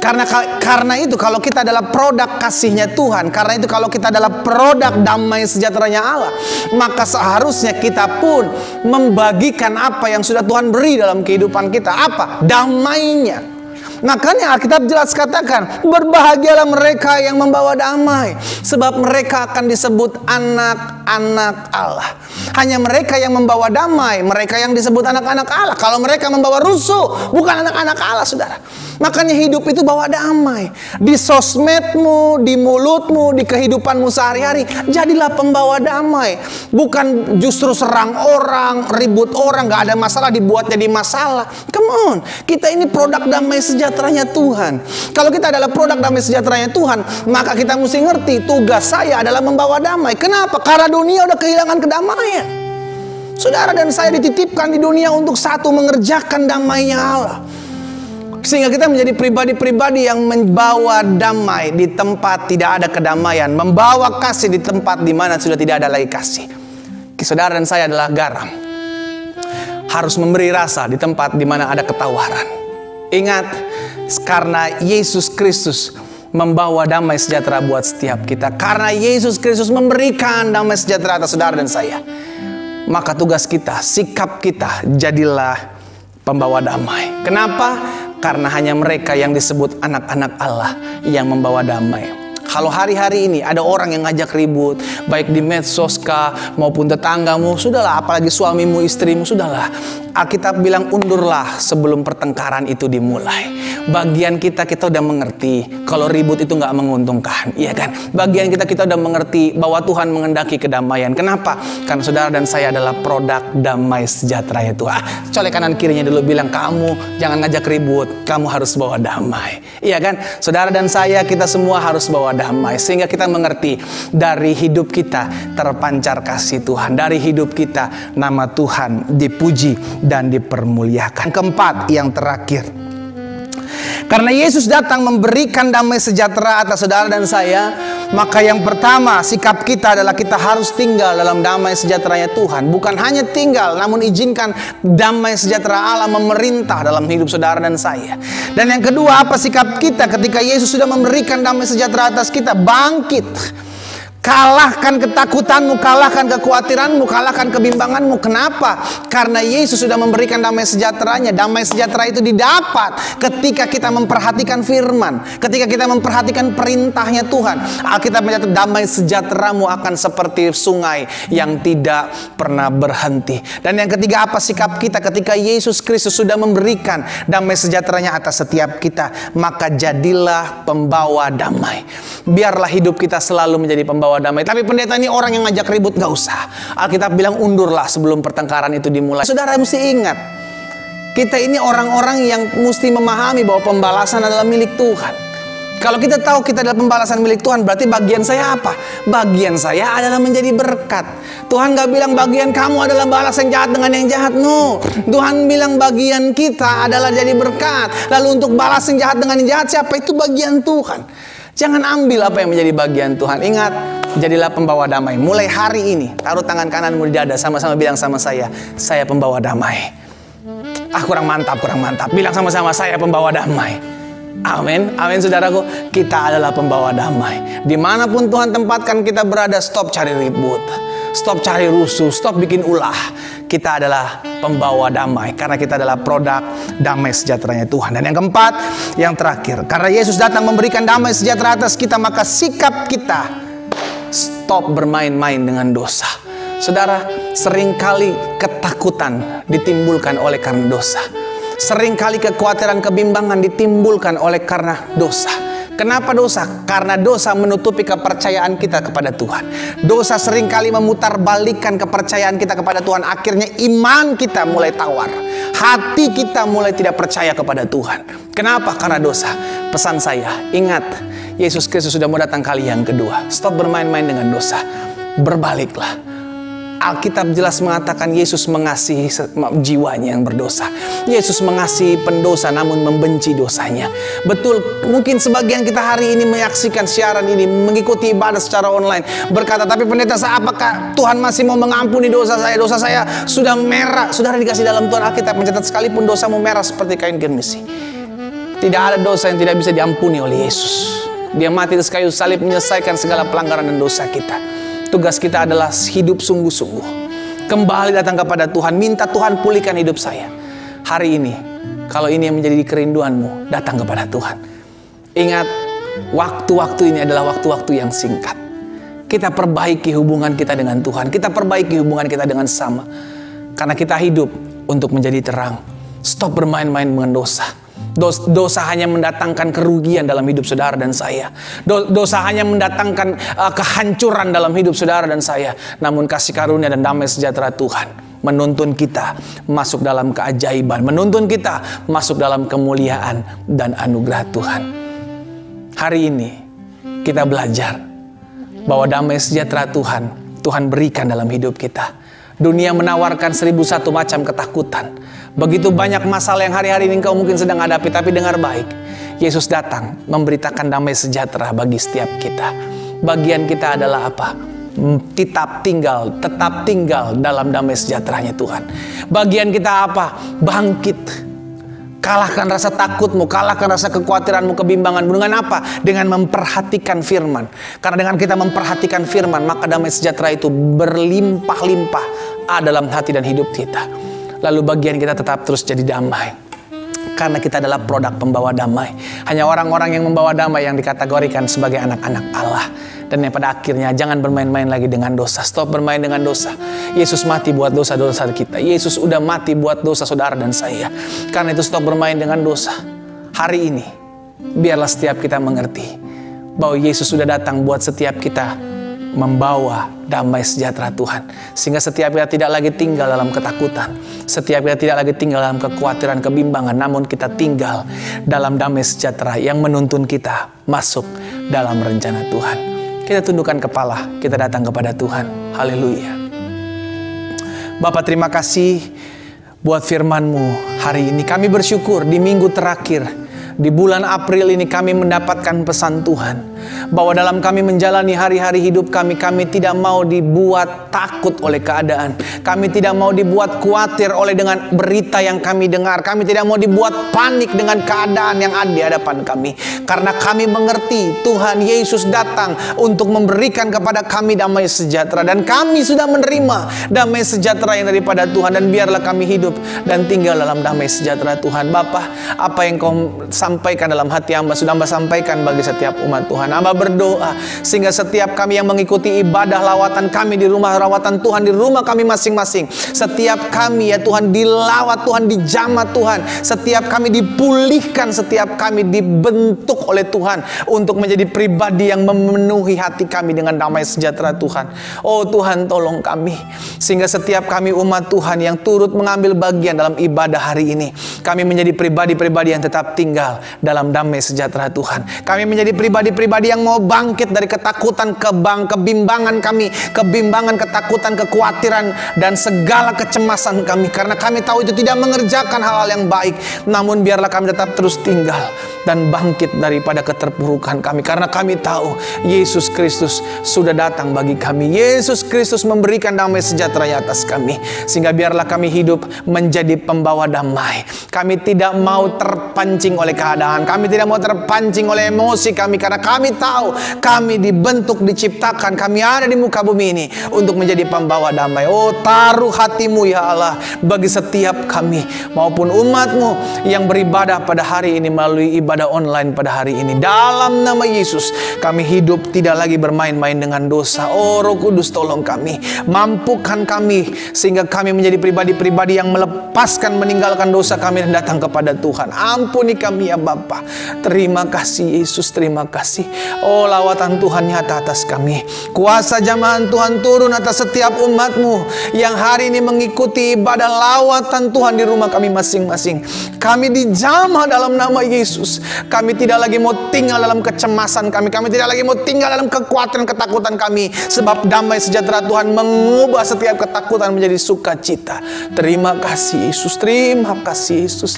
Karena itu kalau kita adalah produk kasihnya Tuhan, karena itu kalau kita adalah produk damai sejahteranya Allah, maka seharusnya kita pun membagikan apa yang sudah Tuhan beri dalam kehidupan kita. Apa? Damai-Nya. Makanya Alkitab jelas katakan, berbahagialah mereka yang membawa damai, sebab mereka akan disebut anak-anak Allah. Hanya mereka yang membawa damai, mereka yang disebut anak-anak Allah. Kalau mereka membawa rusuh, bukan anak-anak Allah, saudara. Makanya hidup itu bawa damai. Di sosmedmu, di mulutmu, di kehidupanmu sehari-hari, jadilah pembawa damai. Bukan justru serang orang, ribut orang, gak ada masalah dibuat jadi masalah. Come on, kita ini produk damai sejahteranya Tuhan. Kalau kita adalah produk damai sejahteranya Tuhan, maka kita mesti ngerti tugas saya adalah membawa damai. Kenapa? Karena dunia udah kehilangan kedamaian. Saudara dan saya dititipkan di dunia untuk satu, mengerjakan damai-Nya Allah. Sehingga kita menjadi pribadi-pribadi yang membawa damai di tempat tidak ada kedamaian, membawa kasih di tempat di mana sudah tidak ada lagi kasih. Saudara dan saya adalah garam, harus memberi rasa di tempat di mana ada ketawaran. Ingat, karena Yesus Kristus membawa damai sejahtera buat setiap kita, karena Yesus Kristus memberikan damai sejahtera atas saudara dan saya, maka tugas kita, sikap kita, jadilah pembawa damai. Kenapa? Karena hanya mereka yang disebut anak-anak Allah yang membawa damai. Kalau hari-hari ini ada orang yang ngajak ribut, baik di medsos kah maupun tetanggamu, sudahlah, apalagi suamimu, istrimu, sudahlah. Alkitab bilang undurlah sebelum pertengkaran itu dimulai. Bagian kita udah mengerti kalau ribut itu nggak menguntungkan, iya kan? Bagian kita udah mengerti bahwa Tuhan mengendaki kedamaian. Kenapa? Karena saudara dan saya adalah produk damai sejahtera itu. Colek kanan kirinya dulu, bilang, kamu jangan ngajak ribut, kamu harus bawa damai, iya kan? Saudara dan saya, kita semua harus bawa damai, sehingga kita mengerti dari hidup kita terpancar kasih Tuhan, dari hidup kita nama Tuhan dipuji dan dipermuliakan. Keempat, yang terakhir, karena Yesus datang memberikan damai sejahtera atas saudara dan saya, maka yang pertama, sikap kita adalah kita harus tinggal dalam damai sejahteranya Tuhan. Bukan hanya tinggal, namun izinkan damai sejahtera Allah memerintah dalam hidup saudara dan saya. Dan yang kedua, apa sikap kita ketika Yesus sudah memberikan damai sejahtera atas kita? Bangkit. Kalahkan ketakutanmu, kalahkan kekhawatiranmu, kalahkan kebimbanganmu. Kenapa? Karena Yesus sudah memberikan damai sejahteranya. Damai sejahtera itu didapat ketika kita memperhatikan firman, ketika kita memperhatikan perintahnya Tuhan. Alkitab mencatat damai sejahteramu akan seperti sungai yang tidak pernah berhenti. Dan yang ketiga, apa sikap kita ketika Yesus Kristus sudah memberikan damai sejahteranya atas setiap kita? Maka jadilah pembawa damai. Biarlah hidup kita selalu menjadi pembawa damai. Tapi pendeta ini orang yang ngajak ribut, gak usah. Alkitab bilang undurlah sebelum pertengkaran itu dimulai. Saudara mesti ingat, kita ini orang-orang yang mesti memahami bahwa pembalasan adalah milik Tuhan. Kalau kita tahu kita adalah pembalasan milik Tuhan, berarti bagian saya apa? Bagian saya adalah menjadi berkat. Tuhan gak bilang bagian kamu adalah balas yang jahat dengan yang jahat. No, Tuhan bilang bagian kita adalah jadi berkat. Lalu untuk balas yang jahat dengan yang jahat, siapa? Itu bagian Tuhan. Jangan ambil apa yang menjadi bagian Tuhan. Ingat, jadilah pembawa damai. Mulai hari ini, taruh tangan kananmu di dada, sama-sama bilang sama saya pembawa damai. Kurang mantap. Bilang sama-sama, saya pembawa damai. Amin, amin saudaraku. Kita adalah pembawa damai. Dimanapun Tuhan tempatkan kita berada, stop cari ribut, stop cari rusuh, stop bikin ulah. Kita adalah pembawa damai karena kita adalah produk damai sejahteranya Tuhan. Dan yang keempat, yang terakhir, karena Yesus datang memberikan damai sejahtera atas kita, maka sikap kita stop bermain-main dengan dosa. Saudara, seringkali ketakutan ditimbulkan oleh karena dosa. Seringkali kekhawatiran, kebimbangan ditimbulkan oleh karena dosa. Kenapa dosa? Karena dosa menutupi kepercayaan kita kepada Tuhan. Dosa seringkali memutarbalikkan kepercayaan kita kepada Tuhan. Akhirnya iman kita mulai tawar. Hati kita mulai tidak percaya kepada Tuhan. Kenapa? Karena dosa. Pesan saya, ingat, Yesus Kristus sudah mau datang kali yang kedua. Stop bermain-main dengan dosa. Berbaliklah. Alkitab jelas mengatakan Yesus mengasihi jiwanya yang berdosa. Yesus mengasihi pendosa namun membenci dosanya. Betul, mungkin sebagian kita hari ini menyaksikan siaran ini, mengikuti ibadah secara online, berkata, tapi pendeta, apakah Tuhan masih mau mengampuni dosa saya? Dosa saya sudah merah. Saudara dikasih dalam Tuhan, Alkitab mencatat sekalipun dosamu merah seperti kain germisi, tidak ada dosa yang tidak bisa diampuni oleh Yesus. Dia mati di kayu salib menyelesaikan segala pelanggaran dan dosa kita. Tugas kita adalah hidup sungguh-sungguh, kembali datang kepada Tuhan, minta Tuhan pulihkan hidup saya. Hari ini, kalau ini yang menjadi kerinduanmu, datang kepada Tuhan. Ingat, waktu-waktu ini adalah waktu-waktu yang singkat. Kita perbaiki hubungan kita dengan Tuhan, kita perbaiki hubungan kita dengan sesama. Karena kita hidup untuk menjadi terang. Stop bermain-main dengan dosa. Dosa hanya mendatangkan kerugian dalam hidup saudara dan saya. Dosa hanya mendatangkan kehancuran dalam hidup saudara dan saya. Namun kasih karunia dan damai sejahtera Tuhan menuntun kita masuk dalam keajaiban, menuntun kita masuk dalam kemuliaan dan anugerah Tuhan. Hari ini kita belajar bahwa damai sejahtera Tuhan berikan dalam hidup kita. Dunia menawarkan 1001 macam ketakutan. Begitu banyak masalah yang hari-hari ini engkau mungkin sedang hadapi, tapi dengar baik. Yesus datang memberitakan damai sejahtera bagi setiap kita. Bagian kita adalah apa? Tetap tinggal dalam damai sejahteranya Tuhan. Bagian kita apa? Bangkit. Kalahkan rasa takutmu, kalahkan rasa kekhawatiranmu, kebimbanganmu. Dengan apa? Dengan memperhatikan firman. Karena dengan kita memperhatikan firman, maka damai sejahtera itu berlimpah-limpah dalam hati dan hidup kita. Lalu bagian kita tetap terus jadi damai. Karena kita adalah produk pembawa damai. Hanya orang-orang yang membawa damai yang dikategorikan sebagai anak-anak Allah. Dan yang pada akhirnya jangan bermain-main lagi dengan dosa. Stop bermain dengan dosa. Yesus mati buat dosa-dosa kita. Yesus udah mati buat dosa saudara dan saya. Karena itu stop bermain dengan dosa. Hari ini biarlah setiap kita mengerti bahwa Yesus sudah datang buat setiap kita membawa damai sejahtera Tuhan. Sehingga setiap kita tidak lagi tinggal dalam ketakutan. Setiap kita tidak lagi tinggal dalam kekhawatiran, kebimbangan. Namun kita tinggal dalam damai sejahtera yang menuntun kita masuk dalam rencana Tuhan. Kita tundukkan kepala, kita datang kepada Tuhan. Haleluya. Bapa, terima kasih buat firman-Mu hari ini. Kami bersyukur di minggu terakhir, di bulan April ini kami mendapatkan pesan Tuhan. Bahwa dalam kami menjalani hari-hari hidup kami, kami tidak mau dibuat takut oleh keadaan. Kami tidak mau dibuat khawatir oleh dengan berita yang kami dengar. Kami tidak mau dibuat panik dengan keadaan yang ada di hadapan kami. Karena kami mengerti Tuhan Yesus datang untuk memberikan kepada kami damai sejahtera. Dan kami sudah menerima damai sejahtera yang daripada Tuhan. Dan biarlah kami hidup dan tinggal dalam damai sejahtera Tuhan. Bapa, apa yang Kau sampaikan dalam hati hamba sudah hamba sampaikan bagi setiap umat Tuhan. Hamba berdoa sehingga setiap kami yang mengikuti ibadah lawatan kami di rumah rawatan Tuhan, di rumah kami masing-masing, setiap kami ya Tuhan dilawat Tuhan, dijamah Tuhan, setiap kami dipulihkan, setiap kami dibentuk oleh Tuhan untuk menjadi pribadi yang memenuhi hati kami dengan damai sejahtera Tuhan. Oh Tuhan, tolong kami sehingga setiap kami umat Tuhan yang turut mengambil bagian dalam ibadah hari ini, kami menjadi pribadi-pribadi yang tetap tinggal dalam damai sejahtera Tuhan. Kami menjadi pribadi-pribadi yang mau bangkit dari ketakutan, kebimbangan kami, kebimbangan, ketakutan, kekhawatiran, dan segala kecemasan kami. Karena kami tahu itu tidak mengerjakan hal-hal yang baik. Namun biarlah kami tetap terus tinggal dan bangkit daripada keterpurukan kami. Karena kami tahu Yesus Kristus sudah datang bagi kami. Yesus Kristus memberikan damai sejahtera atas kami. Sehingga biarlah kami hidup menjadi pembawa damai. Kami tidak mau terpancing oleh keadaan. Kami tidak mau terpancing oleh emosi kami. Karena kami tahu kami dibentuk, diciptakan, kami ada di muka bumi ini untuk menjadi pembawa damai. Oh, taruh hatimu ya Allah bagi setiap kami maupun umatmu yang beribadah pada hari ini melalui ibadah online pada hari ini. Dalam nama Yesus kami hidup tidak lagi bermain-main dengan dosa. Oh Roh Kudus, tolong kami, mampukan kami sehingga kami menjadi pribadi-pribadi yang melepaskan, meninggalkan dosa kami dan datang kepada Tuhan. Ampuni kami ya Bapa. Terima kasih Yesus, terima kasih. Oh, lawatan Tuhan nyata atas kami. Kuasa jamahan Tuhan turun atas setiap umatmu yang hari ini mengikuti ibadah lawatan Tuhan di rumah kami masing-masing. Kami dijamah dalam nama Yesus. Kami tidak lagi mau tinggal dalam kecemasan kami. Kami tidak lagi mau tinggal dalam kekhawatiran, ketakutan kami. Sebab damai sejahtera Tuhan mengubah setiap ketakutan menjadi sukacita. Terima kasih Yesus. Terima kasih Yesus.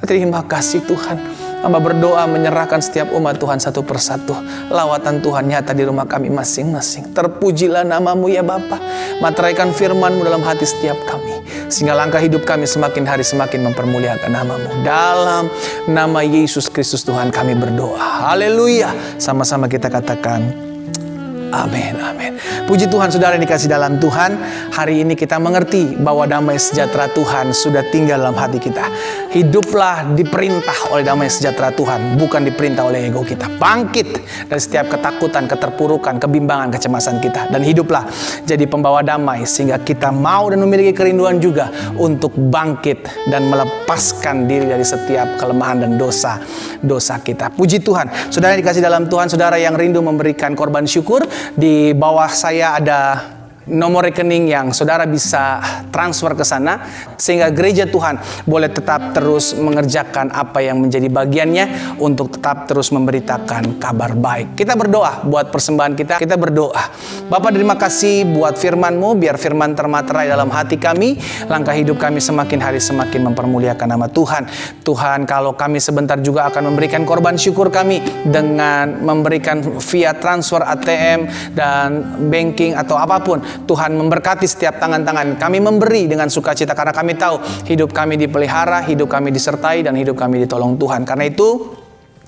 Terima kasih Tuhan. Hamba berdoa menyerahkan setiap umat Tuhan satu persatu. Lawatan Tuhan nyata di rumah kami masing-masing. Terpujilah namamu ya Bapa. Materaikan firman-Mu dalam hati setiap kami. Sehingga langkah hidup kami semakin hari semakin mempermuliakan namamu. Dalam nama Yesus Kristus Tuhan kami berdoa. Haleluya. Sama-sama kita katakan amin, amin. Puji Tuhan, saudara yang dikasih dalam Tuhan. Hari ini kita mengerti bahwa damai sejahtera Tuhan sudah tinggal dalam hati kita. Hiduplah diperintah oleh damai sejahtera Tuhan, bukan diperintah oleh ego kita. Bangkit dari setiap ketakutan, keterpurukan, kebimbangan, kecemasan kita. Dan hiduplah jadi pembawa damai sehingga kita mau dan memiliki kerinduan juga untuk bangkit dan melepaskan diri dari setiap kelemahan dan dosa kita. Puji Tuhan. Saudara yang dikasih dalam Tuhan, saudara yang rindu memberikan korban syukur, di bawah saya ada nomor rekening yang saudara bisa transfer ke sana, sehingga gereja Tuhan boleh tetap terus mengerjakan apa yang menjadi bagiannya untuk tetap terus memberitakan kabar baik. Kita berdoa buat persembahan kita. Kita berdoa, Bapa, terima kasih buat firman-Mu. Biar firman termaterai dalam hati kami, langkah hidup kami semakin hari semakin mempermuliakan nama Tuhan. Tuhan, kalau kami sebentar juga akan memberikan korban syukur kami dengan memberikan via transfer ATM dan banking atau apapun, Tuhan memberkati setiap tangan-tangan. Kami memberi dengan sukacita karena kami tahu hidup kami dipelihara, hidup kami disertai, dan hidup kami ditolong Tuhan. Karena itu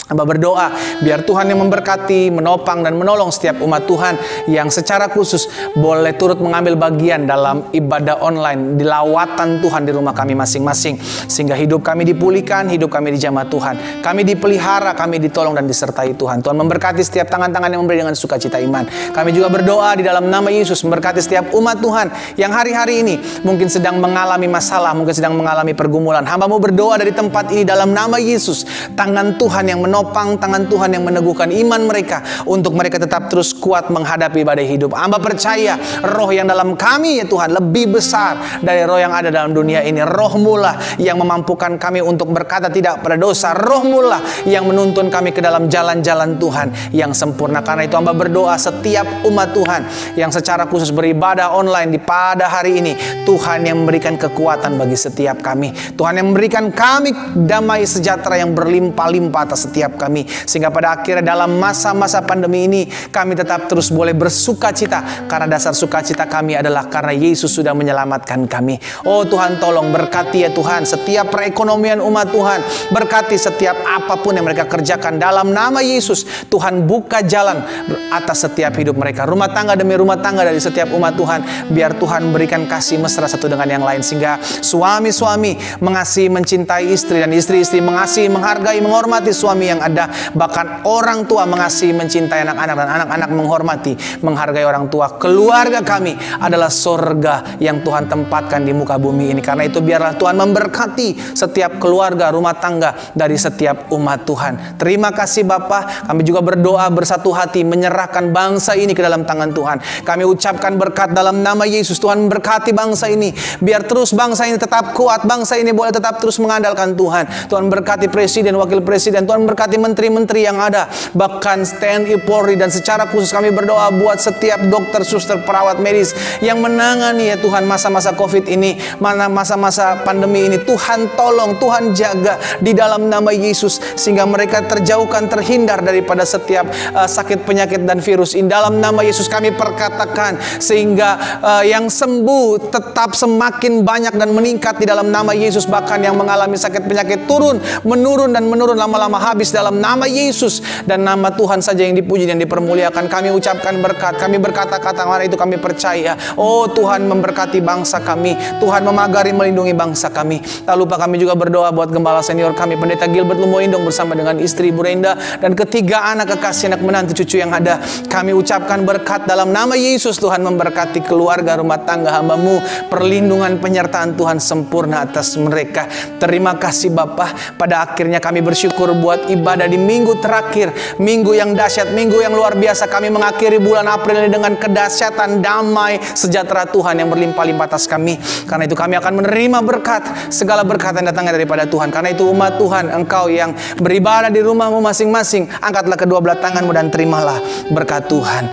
hamba berdoa biar Tuhan yang memberkati, menopang dan menolong setiap umat Tuhan yang secara khusus boleh turut mengambil bagian dalam ibadah online di lawatan Tuhan di rumah kami masing-masing, sehingga hidup kami dipulihkan, hidup kami dijamah Tuhan, kami dipelihara, kami ditolong dan disertai Tuhan. Tuhan memberkati setiap tangan-tangan yang memberi dengan sukacita iman. Kami juga berdoa di dalam nama Yesus memberkati setiap umat Tuhan yang hari-hari ini mungkin sedang mengalami masalah, mungkin sedang mengalami pergumulan. Hamba-Mu berdoa dari tempat ini dalam nama Yesus, tangan Tuhan yang menopang, tangan Tuhan yang meneguhkan iman mereka untuk mereka tetap terus kuat menghadapi badai hidup. Hamba percaya roh yang dalam kami ya Tuhan lebih besar dari roh yang ada dalam dunia ini. Roh-Mu lah yang memampukan kami untuk berkata tidak pada dosa. Roh-Mu lah yang menuntun kami ke dalam jalan-jalan Tuhan yang sempurna. Karena itu hamba berdoa setiap umat Tuhan yang secara khusus beribadah online di pada hari ini, Tuhan yang memberikan kekuatan bagi setiap kami. Tuhan yang memberikan kami damai sejahtera yang berlimpah-limpah atas setiap kami, sehingga pada akhirnya dalam masa-masa pandemi ini kami tetap terus boleh bersuka cita, karena dasar sukacita kami adalah karena Yesus sudah menyelamatkan kami. Oh Tuhan, tolong berkati ya Tuhan setiap perekonomian umat Tuhan, berkati setiap apapun yang mereka kerjakan dalam nama Yesus. Tuhan buka jalan atas setiap hidup mereka, rumah tangga demi rumah tangga dari setiap umat Tuhan. Biar Tuhan berikan kasih mesra satu dengan yang lain, sehingga suami-suami mengasihi mencintai istri, dan istri-istri mengasihi menghargai menghormati suami yang ada. Bahkan orang tua mengasihi mencintai anak-anak, dan anak-anak menghormati menghargai orang tua. Keluarga kami adalah surga yang Tuhan tempatkan di muka bumi ini. Karena itu biarlah Tuhan memberkati setiap keluarga, rumah tangga dari setiap umat Tuhan. Terima kasih Bapa. Kami juga berdoa bersatu hati menyerahkan bangsa ini ke dalam tangan Tuhan. Kami ucapkan berkat dalam nama Yesus. Tuhan memberkati bangsa ini, biar terus bangsa ini tetap kuat, bangsa ini boleh tetap terus mengandalkan Tuhan. Tuhan berkati presiden, wakil presiden, Tuhan berkati menteri-menteri yang ada, bahkan TNI, Polri, dan secara khusus kami berdoa buat setiap dokter, suster, perawat medis yang menangani ya Tuhan masa-masa COVID ini, mana masa-masa pandemi ini. Tuhan tolong, Tuhan jaga di dalam nama Yesus, sehingga mereka terjauhkan, terhindar daripada setiap sakit, penyakit, dan virus. Di dalam nama Yesus kami perkatakan sehingga yang sembuh tetap semakin banyak dan meningkat di dalam nama Yesus. Bahkan yang mengalami sakit penyakit turun, menurun, dan menurun, lama-lama habis dalam nama Yesus. Dan nama Tuhan saja yang dipuji dan dipermuliakan. Kami ucapkan berkat, kami berkata-kata hari itu kami percaya, oh Tuhan memberkati bangsa kami, Tuhan memagari melindungi bangsa kami. Tak lupa kami juga berdoa buat gembala senior kami, Pendeta Gilbert Lumoindong, bersama dengan istri Ibu Renda dan ketiga anak kekasih, anak menantu, cucu yang ada. Kami ucapkan berkat dalam nama Yesus. Tuhan memberkati keluarga, rumah tangga hamba-Mu, perlindungan penyertaan Tuhan sempurna atas mereka. Terima kasih Bapa. Pada akhirnya kami bersyukur buat ibadah di minggu terakhir, minggu yang dahsyat, minggu yang luar biasa. Kami mengakhiri bulan April ini dengan kedahsyatan damai sejahtera Tuhan yang berlimpah-limpah atas kami. Karena itu kami akan menerima berkat, segala berkat yang datangnya daripada Tuhan. Karena itu umat Tuhan, engkau yang beribadah di rumahmu masing-masing, angkatlah kedua belah tanganmu dan terimalah berkat Tuhan.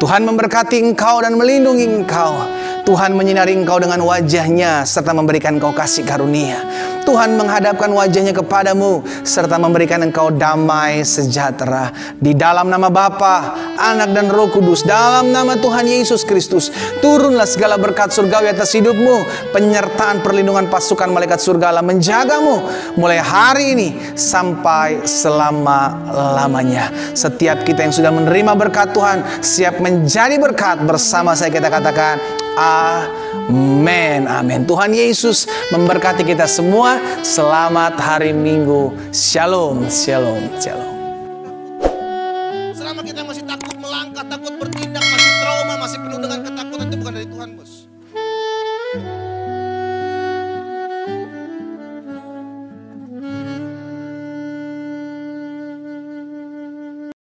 Tuhan memberkati engkau dan melindungi engkau. Tuhan menyinari engkau dengan wajahnya serta memberikan engkau kasih karunia. Tuhan menghadapkan wajahnya kepadamu serta memberikan engkau damai sejahtera. Di dalam nama Bapa, Anak, dan Roh Kudus, dalam nama Tuhan Yesus Kristus, turunlah segala berkat surgawi atas hidupmu. Penyertaan perlindungan pasukan malaikat surga Allah menjagamu mulai hari ini sampai selama-lamanya. Setiap kita yang sudah menerima berkat Tuhan siap menjadi berkat. Bersama saya kita katakan amin, amin. Tuhan Yesus memberkati kita semua. Selamat hari Minggu. Shalom, shalom, shalom.